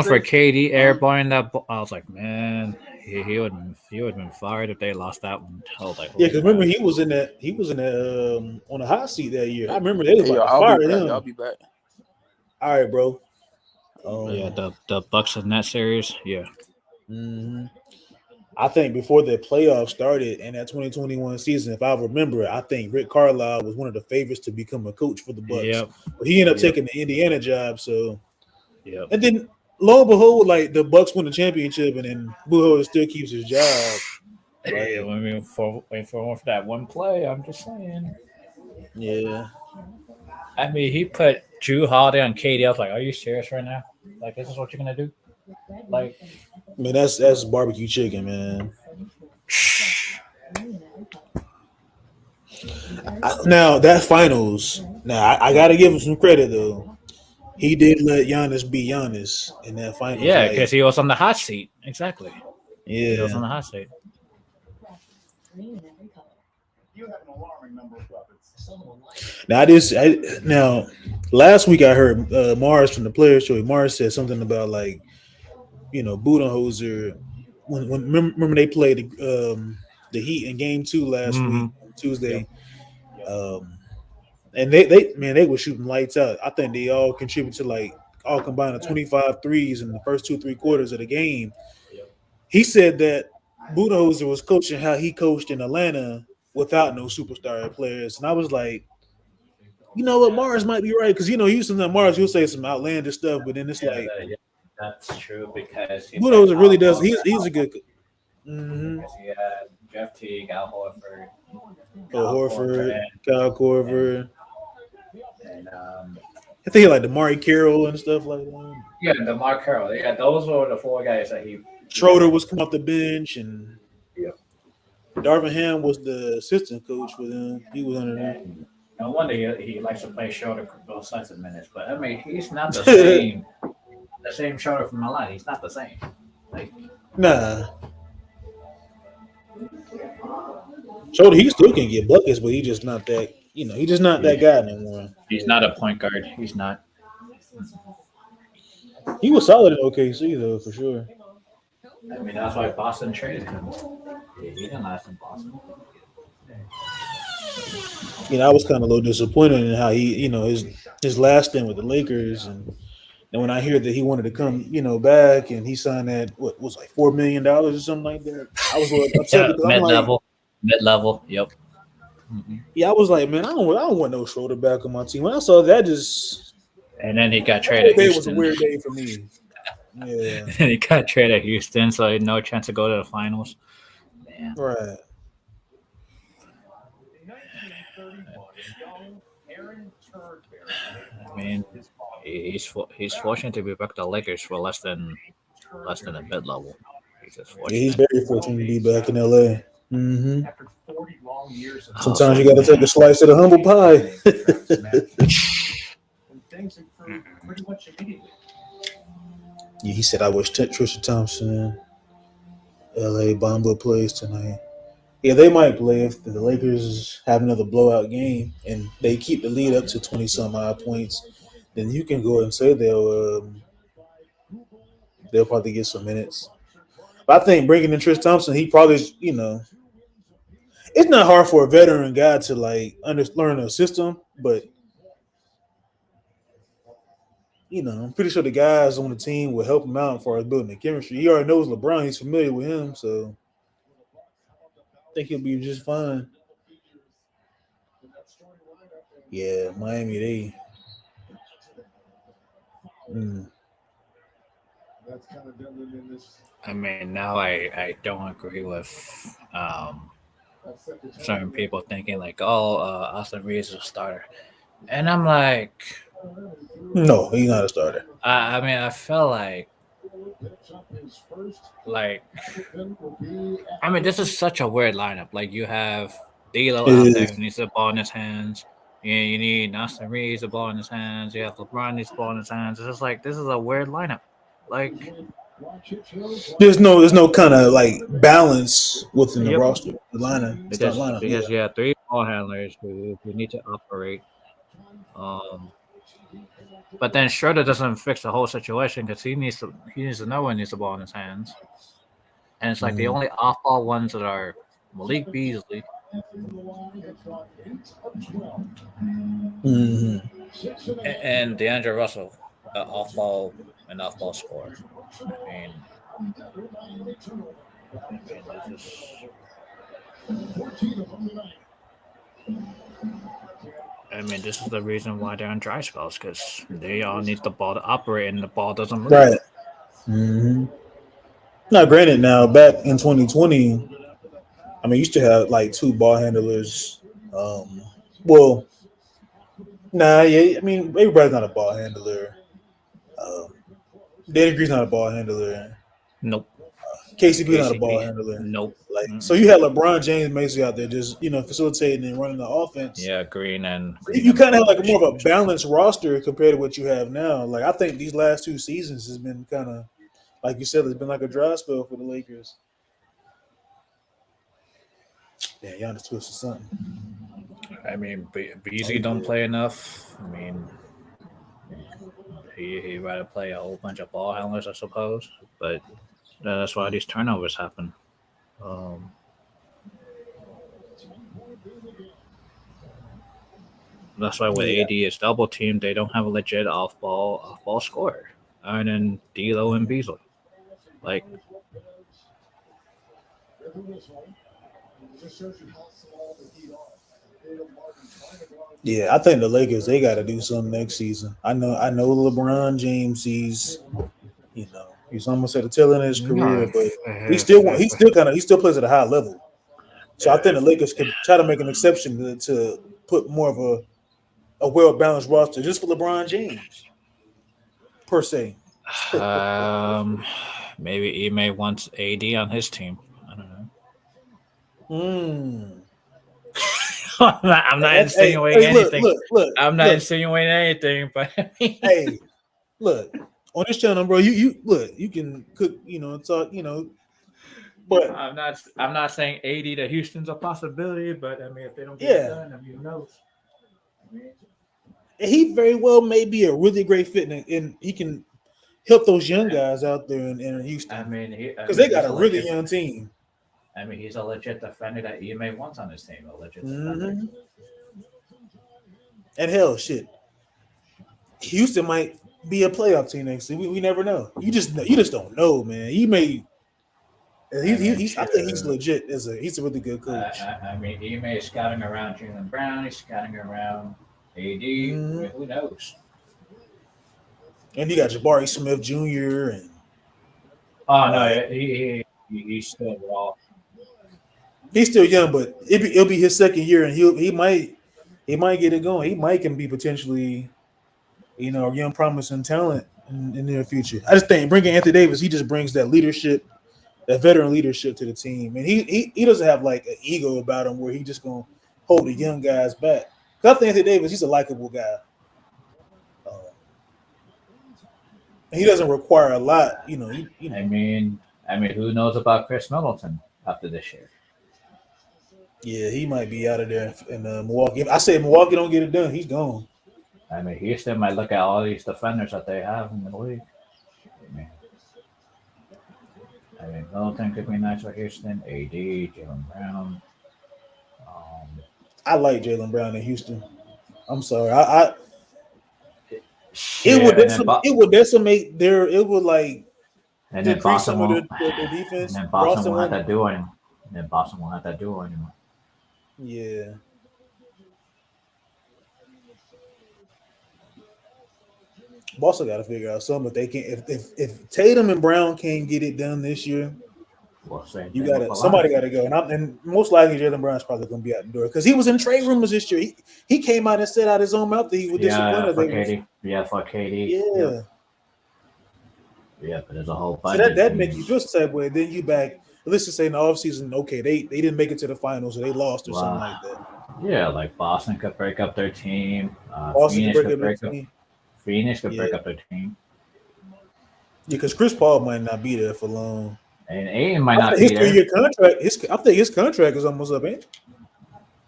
for KD airballing that ball, I was like, man, he would have been fired if they lost that one. I was like, yeah, because remember he was in that on the hot seat that year. I remember they was about to fire him. I'll be back. All right, bro. Yeah, the Bucks in that series, yeah. Mm-hmm. I think before the playoffs started in that 2021 season, if I remember, I think Rick Carlisle was one of the favorites to become a coach for the Bucks. Yep. But he ended up taking the Indiana job. So, yep. And then lo and behold, like the Bucks win the championship, and then Budenholzer still keeps his job. Hey, Like, wait for that one play. I'm just saying. yeah, I mean, he put Drew Holiday on KD. I was like, "Are you serious right now? Like, this is what you're gonna do?" Like, man, that's barbecue chicken, man. Now that finals, I gotta give him some credit though. He did let Giannis be Giannis in that finals. yeah, Like, because he was on the hot seat. Exactly, he was yeah. on the hot seat. You have an alarming number of weapons. Now last week I heard Mars from the Players Show. Mars said something about like Budenholzer when remember they played the Heat in Game 2 last Mm-hmm. week Tuesday. Yep. And they were shooting lights out. I think they all contributed to like all combined to 25 threes in the first 2-3 quarters of the game. He said that Budenholzer was coaching how he coached in Atlanta without no superstar players. And I was like, you know what, Mars might be right. Because Houston and Mars, he'll say some outlandish stuff, but then it's like That's true because Budenholzer really does. He's a good mm-hmm. He had Jeff Teague, Al Horford, Horford, Kyle Korver. and I think he like Damari Carroll and stuff like that. yeah, DeMar Carroll. Yeah, those were the four guys that he. Schroeder was coming off the bench, and Yeah. Darvin Ham was the assistant coach for them. He was under them. And no wonder he likes to play shorter both sides of minutes. But I mean, he's not the same. The same shorter from Milan. He's not the same. Like, Nah. Schroeder, he still can get buckets, but he's just not that. He's just not that guy anymore. he's not a point guard. He's not. He was solid in OKC though, for sure. I mean, that's why Boston traded him. He didn't last in Boston. I was kind of a little disappointed in how he, his last stint with the Lakers, and when I hear that he wanted to come, back, and he signed that what was like $4 million or something like that, I was a little upset because I'm like, mid level. Yep. Mm-hmm. Yeah, I was like, man, I don't want no Schroeder back on my team. When I saw that, And then he got traded. It was a weird day for me. Yeah, And he got traded to Houston, so he had no chance to go to the finals. Man. right. I mean, he's fortunate to be back to the Lakers for less than a mid level. He's just Yeah, fortunate. he's very fortunate to be back in LA. Mm-hmm. After 40 long years of Sometimes you got to take a slice of the humble pie. and things improve pretty much immediately. Yeah, he said, I wish Trisha Thompson, LA Bomba plays tonight. Yeah, they might play if the Lakers have another blowout game and they keep the lead up to 20-some-odd points. Then you can go and say they'll probably get some minutes. But I think bringing in Trisha Thompson, he probably, it's not hard for a veteran guy to like learn a system, but I'm pretty sure the guys on the team will help him out as far as building the chemistry. He already knows LeBron; he's familiar with him, so I think he'll be just fine. Yeah, Miami, they. That's kind of done in this. I mean, now I don't agree with certain people thinking like, oh, Austin Reeves is a starter, and I'm like, No, he's not a starter. I mean, I feel like, I mean, this is such a weird lineup. Like, you have D'Lo out there who needs the ball in his hands. You need Austin Reeves the ball in his hands. You have LeBron needs the ball in his hands. It's just like this is a weird lineup. Like, there's no kind of like balance within the roster, the lineup. Because you have three ball handlers who need to operate. But then Schroeder doesn't fix the whole situation because he needs to know when he needs the ball in his hands. And it's like the only off-ball ones that are Malik Beasley. And DeAndre Russell, off-ball scorer. This is the reason why they're on dry spells because they all need the ball to operate and the ball doesn't move. Right. Mm-hmm. Now, granted, now back in 2020, I mean, you still have like two ball handlers. Well, nah, yeah. I mean, everybody's not a ball handler. Um, Danny Green's not a ball handler. Nope. KCP not a ball KCP. handler. Nope. Like, so you had LeBron James basically out there just facilitating and running the offense. Yeah, Green and You kind of have like more of a balanced roster compared to what you have now. Like, I think these last two seasons has been kind of, like you said, it's been like a dry spell for the Lakers. Yeah, Giannis twisted something. I mean, Beasley don't play enough. I mean, he rather play a whole bunch of ball handlers, I suppose. But that's why these turnovers happen. That's why when AD is double teamed, they don't have a legit off ball scorer, other than D'Lo and Beasley. Like, yeah, I think the Lakers, they got to do something next season. I know LeBron James, he's almost at the tail end of his career, but he still plays at a high level. So I think the Lakers could try to make an exception to put more of a well-balanced roster just for LeBron James, per se. Maybe Ime wants AD on his team. I don't know. I'm not insinuating anything. Look, I'm not insinuating anything, but hey, look, on this channel, bro, you can cook, talk, but I'm not saying AD to Houston's a possibility, but I mean, if they don't get it done, I mean, who knows? He very well may be a really great fit, and he can help those young guys out there in Houston. I mean, because they got a really young team. I mean, he's a legit defender that Ime wants on his team. A legit defender. And hell, shit, Houston might be a playoff team next year. We never know. You just don't know, man. He may. I think he's legit. He's a really good coach. I mean, Ime is scouting around Jaylen Brown. He's scouting around AD. I mean, who knows? And you got Jabari Smith Jr. and no, he's still raw. He's still young, but it'll be his second year, and he might get it going. He might can be potentially, a young promising talent in the near future. I just think bringing Anthony Davis, he just brings that leadership, that veteran leadership to the team, and he doesn't have like an ego about him where he just gonna hold the young guys back. Because I think Anthony Davis, he's a likable guy. And he doesn't require a lot, I mean, who knows about Khris Middleton after this year? Yeah, he might be out of there in Milwaukee. If I say Milwaukee don't get it done, he's gone. I mean, Houston might look at all these defenders that they have in the league. I mean, Middleton could be nice for Houston. AD, Jaylen Brown. I like Jaylen Brown in Houston. I'm sorry. It would decimate their. It would like and then decrease Boston some of won't, their defense. And then Boston won't have that duo anymore. And then Boston won't have that duo anymore. Yeah. Boston got to figure out something. If they can, if Tatum and Brown can't get it done this year, somebody got to go. And most likely Jaylen Brown's probably going to be out the door because he was in trade rumors this year. He came out and said out his own mouth that he was disappointed. For KD. Yeah, but there's a whole bunch. So that makes you feel some type of way. Then you back. Let's just say in the offseason, okay, they didn't make it to the finals, so they lost or something like that. Yeah, like Boston could break up their team. Phoenix could break up their team. Yeah, because Chris Paul might not be there for long. And Aiden might not be there. His 3-year contract. I think his contract is almost up, ain't it?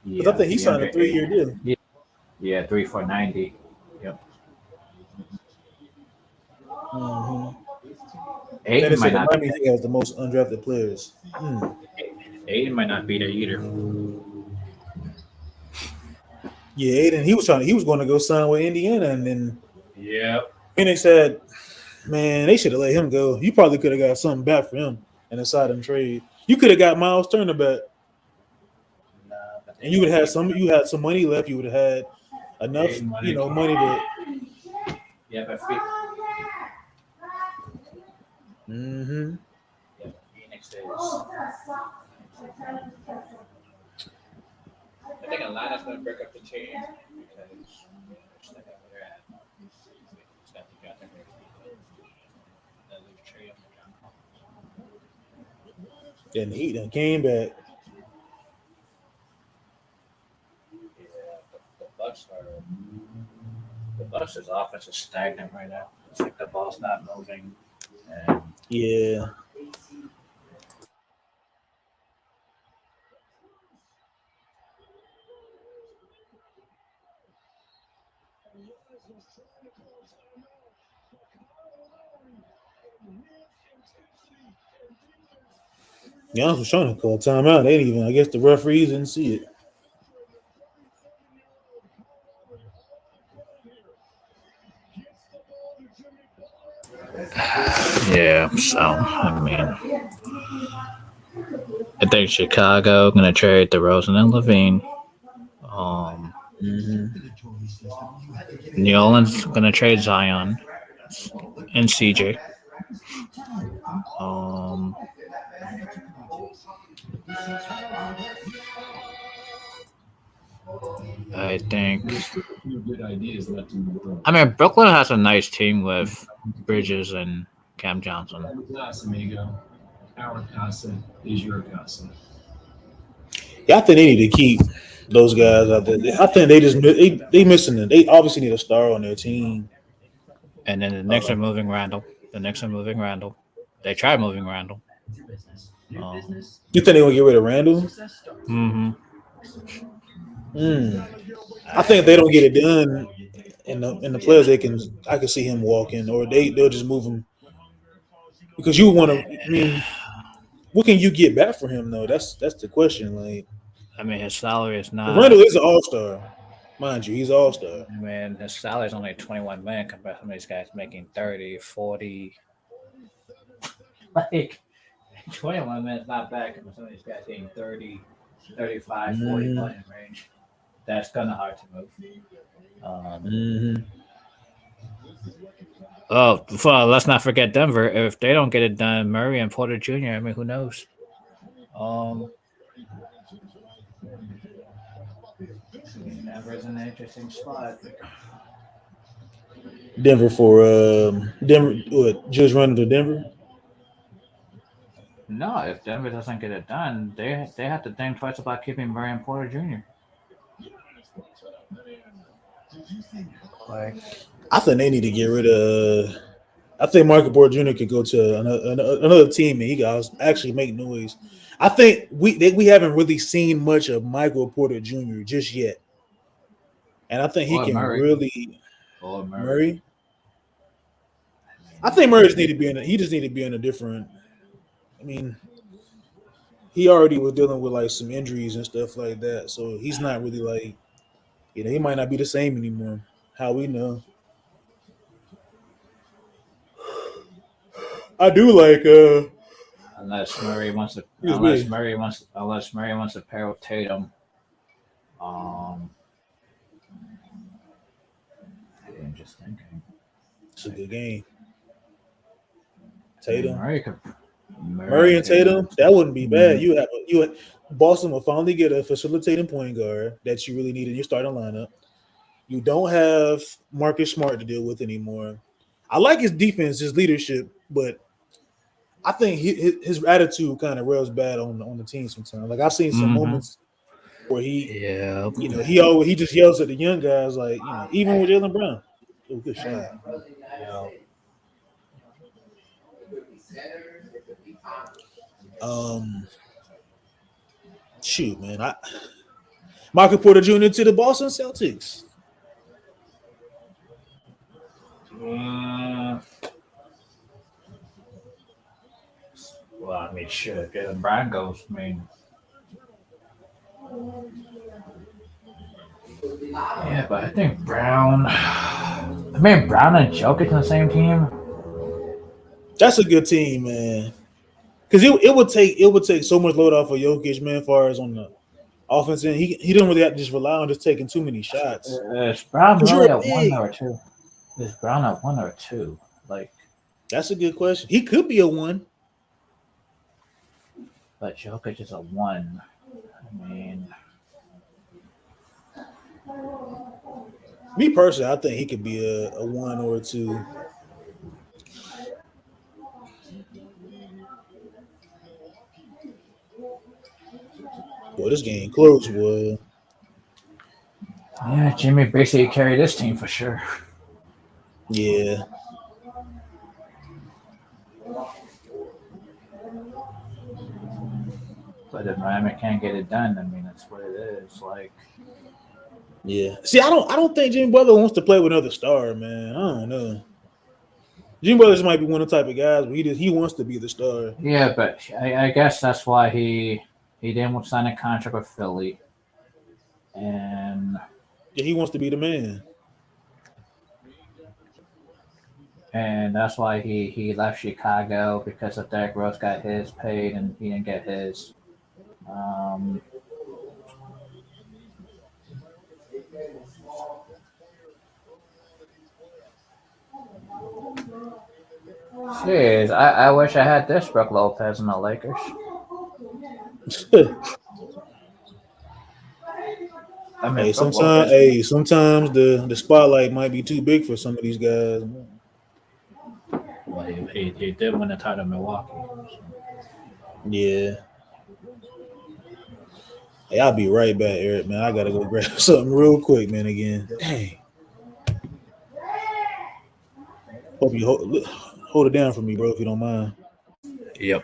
Because I think he signed a 3-year deal. Yeah, 3 for $90. Yep. Mm-hmm. Aiden might not. He has the most undrafted players. Aiden might not be there either. Yeah, Aiden. He was going to go sign with Indiana, and then Phoenix said, "Man, they should have let him go. You probably could have got something back for him in a side trade. You could have got Miles Turner back, and you would have had some. You had some money left. You would have had enough, money to." Yeah, but Mm-hmm. Yeah, Phoenix is. Atlanta's going to break up the team because it's like over there at it's got the Jonathan that leave Trey up the And he done came back. The Bucks' offense is stagnant right now. It's like the ball's not moving. And Yeah. Giannis was trying to call timeout. They didn't even. I guess the referees didn't see it. yeah, so I mean, I think Chicago gonna trade DeRozan and Levine. New Orleans gonna trade Zion and CJ. I think. I mean, Brooklyn has a nice team with Bridges and Cam Johnson. Our casa is your casa. Yeah, I think they need to keep those guys out there. I think they missing it. They obviously need a star on their team. And then the Knicks are moving Randall. They tried moving Randall. You think they gonna get rid of Randall? Mm-hmm. I think if they don't get it done in the players, I can see him walking, or they'll just move him because you want to. I mean, what can you get back for him though? That's the question. Like, I mean, his salary is not. Randall is an all-star, mind you. He's an all-star. I mean, his salary is only $21 million compared to some of these guys making 30, 40. Like, 21 million is not bad compared to some of these guys getting 30, 35, 40 million range. That's kind of hard to move. Oh, well, let's not forget Denver. If they don't get it done, Murray and Porter Jr., I mean, who knows? Denver's an interesting spot. Denver for Denver. What? Just running to Denver? No, if Denver doesn't get it done, they have to think twice about keeping Murray and Porter Jr. Like, I think they need to get rid of. I think Michael Porter Jr. could go to another team and he can actually make noise. I think we haven't really seen much of Michael Porter Jr. just yet, and I think he can really. Murray. I think Murray just need to be in a different. I mean, he already was dealing with like some injuries and stuff like that, so he's not really like, he might not be the same anymore. How we know. I do like unless Murray wants to pair with Tatum. I'm just thinking. It's a good game. Tatum. Murray and Tatum, that wouldn't be bad. Boston will finally get a facilitating point guard that you really need in your starting lineup. You don't have Marcus Smart to deal with anymore. I like his defense, his leadership, but I think his attitude kind of rails bad on the team sometimes. Like I've seen some moments where he just yells at the young guys, like even with Jaylen Brown. Oh, good shot. Shoot, man. Michael Porter Jr. to the Boston Celtics. Well, I mean, shit. Jaylen Brown goes. I mean, yeah, but I think Brown. Brown and Jokic on the same team. That's a good team, man. Because it would take so much load off of Jokic, man, as far as on the offense end. He didn't really have to just rely on just taking too many shots. Is Brown really at 1 or 2? Is Brown at 1 or 2? Like, that's a good question. He could be a 1. But Jokic is a 1. I mean, Me personally, I think he could be a 1 or a 2. Boy, this game close, boy. Yeah, Jimmy basically carried this team for sure. Yeah. But if Miami can't get it done, I mean, that's what it is. Like, Yeah. See, I don't think Jimmy Butler wants to play with another star, man. I don't know. Jimmy Butler just might be one of the type of guys, but he wants to be the star. yeah, but I guess that's why he didn't sign a contract with Philly, and Yeah, he wants to be the man. that's why he left Chicago because of Derrick Rose got his paid and he didn't get his. Jeez, I wish I had this Brook Lopez in the Lakers. I mean, sometimes the spotlight might be too big for some of these guys. Well, he did win the title in Milwaukee. So. Yeah. Hey, I'll be right back, Eric, man. I gotta go grab something real quick, man. Again, dang. Hope you hold it down for me, bro, if you don't mind. Yep.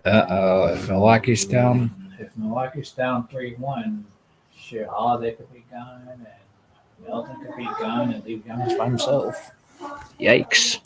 If Milwaukee's down 3-1, sure, Holiday could be gone, and Middleton could be gone, and leave Giannis by himself. Yikes.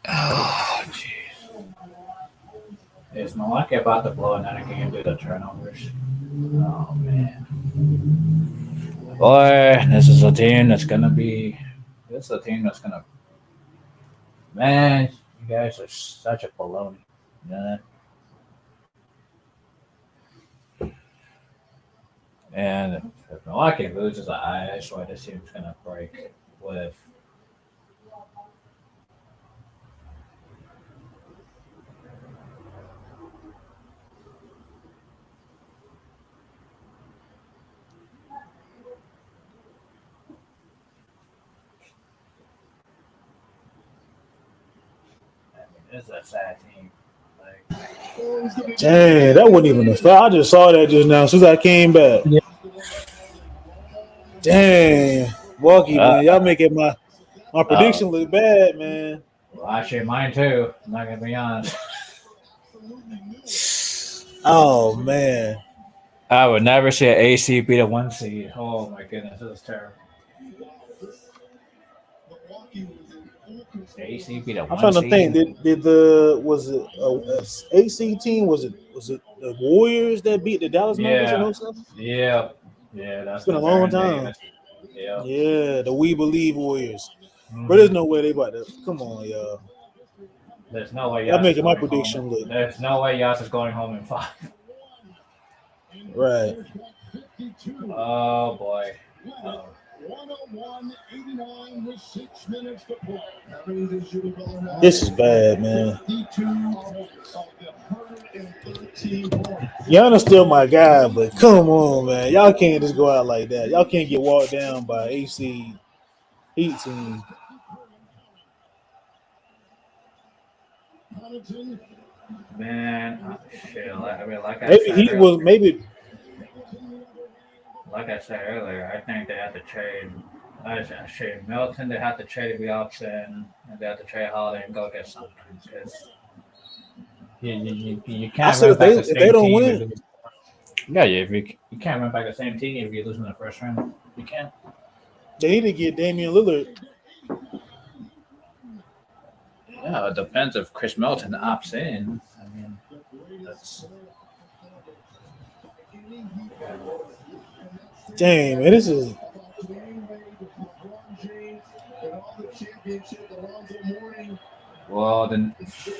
Oh, jeez. Is Milwaukee about to blow another game due to turnovers? Oh, man. Boy, this is a team that's going to be. This is a team that's going to. Man, you guys are such a baloney. You know that? And if Milwaukee loses, I swear this team's going to break with. This is a sad team. Dang, that wasn't even a foul. I just saw that just now as soon as I came back. Yeah. Dang, Milwaukee, man, y'all making my My prediction look bad, man. Well, actually, mine too. I'm not gonna be honest. Oh man. I would never see an AC beat a 1 seed. Oh my goodness, this is terrible. AC beat a I'm 1 trying to think. seed. Did the was it a AC team? Was it the Warriors that beat the Dallas Mavericks in Yeah, 07? yeah, It's that's been the a long Baron time. Davis. Yeah. Yeah, the We Believe Warriors. But there's Mhm. no way they about to. Come on, y'all. There's no way Y'all Yas is making my going home. prediction look There's no way Yas is going home in 5. right. Oh boy. Oh. 101-89 with 6 minutes to play. That means that Jimmy Butler has This is bad, man. 52 of the 113 points. Giannis still my guy, but come on, man. Y'all can't just go out like that. Y'all can't get walked down by AC Heat team. Man, shit. I mean, like I Maybe said Heat earlier, was maybe I think they have to trade. I should trade Milton. They have to trade the option, and they have to trade Holiday and go get something. Because you I can't said run back the if they same don't team. win, Yeah, you can't run back the same team if you lose in the first round. You can't. they need to get Damian Lillard. Yeah, it depends if Khris Middleton opts in. I mean, that's Dang, man, this is well. Then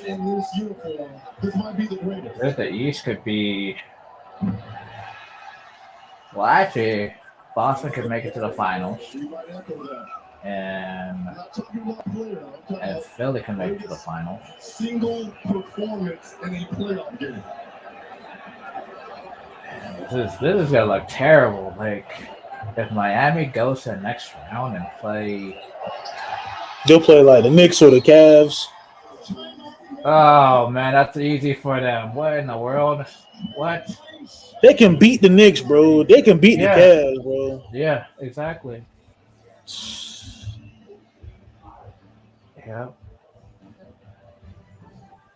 In this uniform, this might be the greatest. if the East could be. Well, actually, Boston could make it to the finals, You might echo that. and I'm not talking about player. I'm talking and about Philly can make it to the finals. single performance in a playoff game. This is gonna look terrible. Like if Miami goes to the next round and play. they'll play like the Knicks or the Cavs. Oh man, that's easy for them. What in the world? What? They can beat the Knicks, bro. They can beat the Yeah, Cavs, bro. yeah, exactly. Yeah.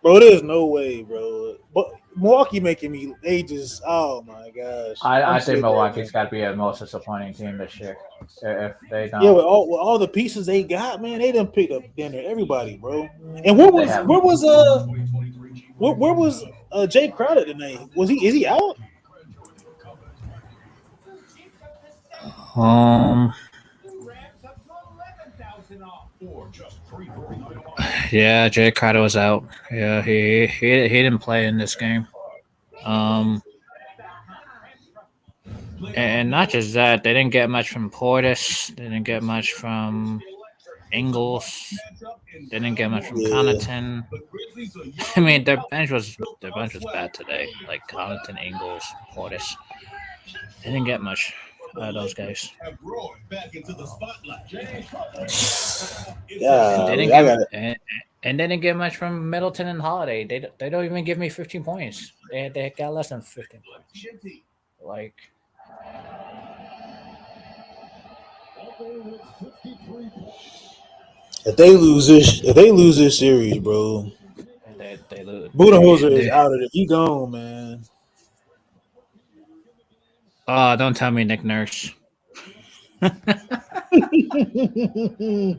Bro, there's no way, bro. But Milwaukee making me they just oh my gosh. I'm I think sitting there, Milwaukee's man. got to be the most disappointing team this year. If they Yeah, don't, with all the pieces they got, man, they done picked up damn near everybody, bro. And they have. where was Jay Crowder tonight? Is he out? Um. Yeah, Jay Crowder was out. Yeah, he didn't play in this game. Um, and not just that, they didn't get much from Portis. They didn't get much from Ingles. They didn't get much from Yeah. Connaughton. I mean, their bench was bad today. Like Connaughton, Ingles, Portis. They didn't get much out of those guys. Yeah, They didn't I give got it. and they didn't get much from Middleton and Holiday. They don't even give me 15 points. They got less than 15 points. Like If they lose this series, bro, they lose. Budenholzer is out of it. He gone, man. Oh, don't tell me Nick Nurse. Don't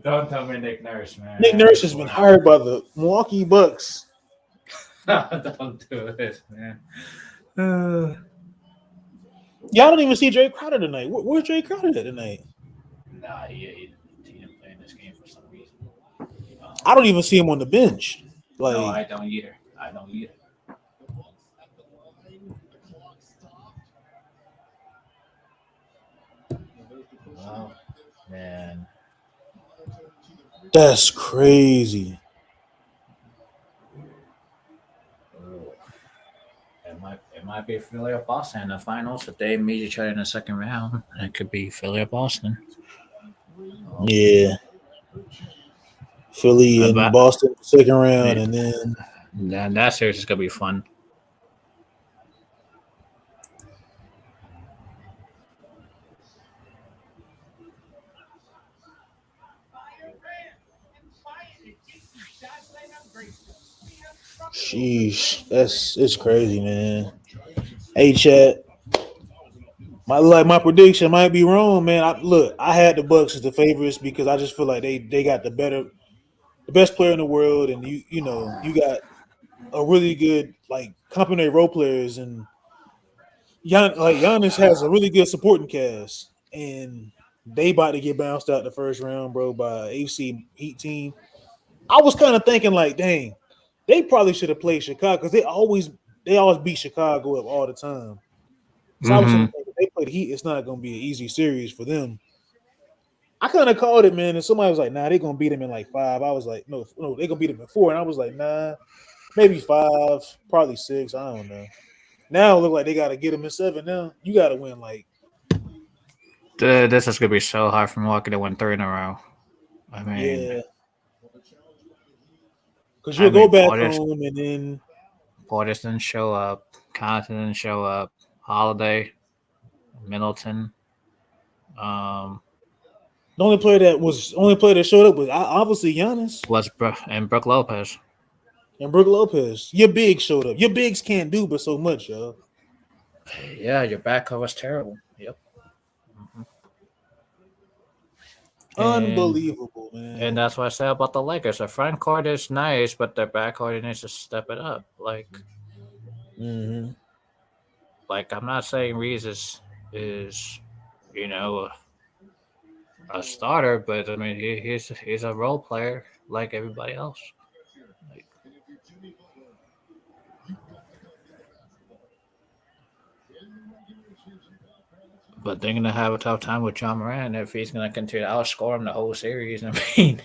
tell me Nick Nurse, man. Nick Nurse has been hired by the Milwaukee Bucks. Don't do this, man. Y'all don't even see Jay Crowder tonight. Where's Jay Crowder at tonight? Nah, he didn't play in this game for some reason. I don't even see him on the bench. Like, No, I don't either. Oh, man. that's crazy. It might be Philly or Boston in the finals. If they meet each other in the second round, it could be Philly or Boston. Yeah. Philly and Boston second round, and then that series is gonna be fun. Sheesh, it's crazy, man. Hey, chat. My prediction might be wrong, man. I had the Bucks as the favorites because I just feel like they got the best player in the world, and you got a really good like complementary role players, and Giannis has a really good supporting cast, and they about to get bounced out the first round, bro, by AC Heat team. I was kind of thinking like, dang, they probably should have played Chicago because they always beat Chicago up all the time. So I was Mm-hmm. thinking if they play the Heat, it's not going to be an easy series for them. I kind of called it, man, and somebody was like, nah, they're going to beat them in like 5. I was like, no, they're going to beat them in 4. And I was like, nah, maybe 5, probably 6. I don't know. Now it look like they got to get them in 7 now. You got to win like, This is gonna be so hard for Milwaukee to win 3 in a row. I mean, yeah. Because you'll go back home and then Portis didn't show up, Connaughton didn't show up, Holiday, Middleton. the only player that showed up was obviously Giannis And Brook Lopez. and Brook Lopez. Your bigs showed up. Your bigs can't do but so much, yo. Yeah, your backcourt was terrible. Yep. Mm-hmm. Unbelievable, man. And that's what I said about the Lakers. Their front court is nice, but their backcourt needs to step it up. Like I'm not saying Reeves is a starter, but I mean he's a role player like everybody else. But they're gonna have a tough time with John Moran if he's gonna continue to outscore him the whole series. I mean,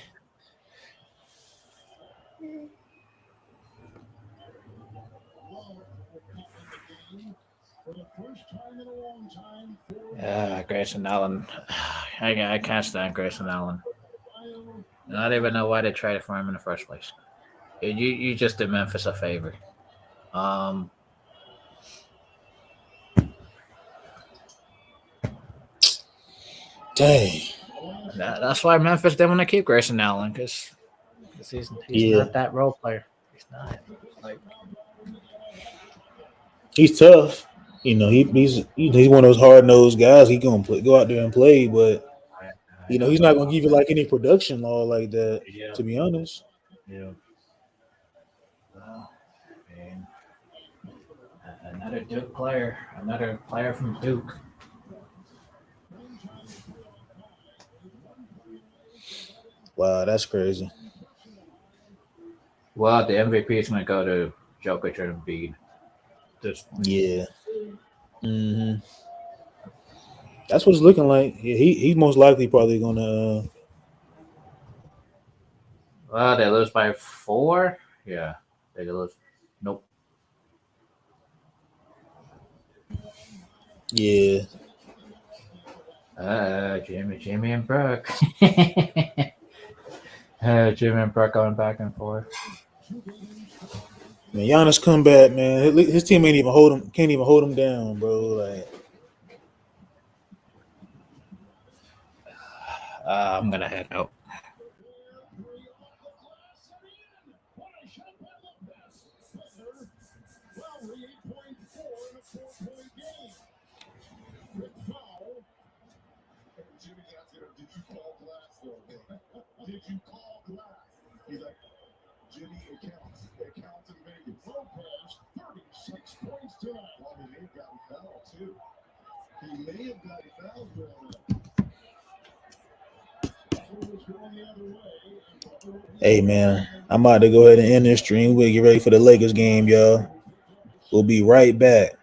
Grayson Allen. I can't stand Grayson Allen. And I don't even know why they traded for him in the first place. You just did Memphis a favor. Dang. That's why Memphis didn't want to keep Grayson Allen because he's not that role player. He's not. He's tough. He's one of those hard nosed guys. He gonna go out there and play, but he's not gonna give you like any production law like that. Yeah. To be honest. Yeah. Well, I mean, another Duke player, another player from Duke. Wow, that's crazy. Well, the MVP is going to go to Jokic or Embiid. Yeah. That's what it's looking like. Yeah, he's most likely probably going to. Well, they lose by 4. Yeah, they lose. Nope. Yeah. Jimmy and Brooke. Jimmy and Brooke going back and forth. Man, Giannis come back, man. His team can't even hold him down, bro. Like, I'm gonna head out. Did you call glass? He's like, Jimmy, it counts. It counts in Vegas. Lopez, 36 points tonight. Well, he may have gotten fouled, too. He may have gotten fouled during that. Hey, man, I'm about to go ahead and end this stream. We'll get ready for the Lakers game, y'all. We'll be right back.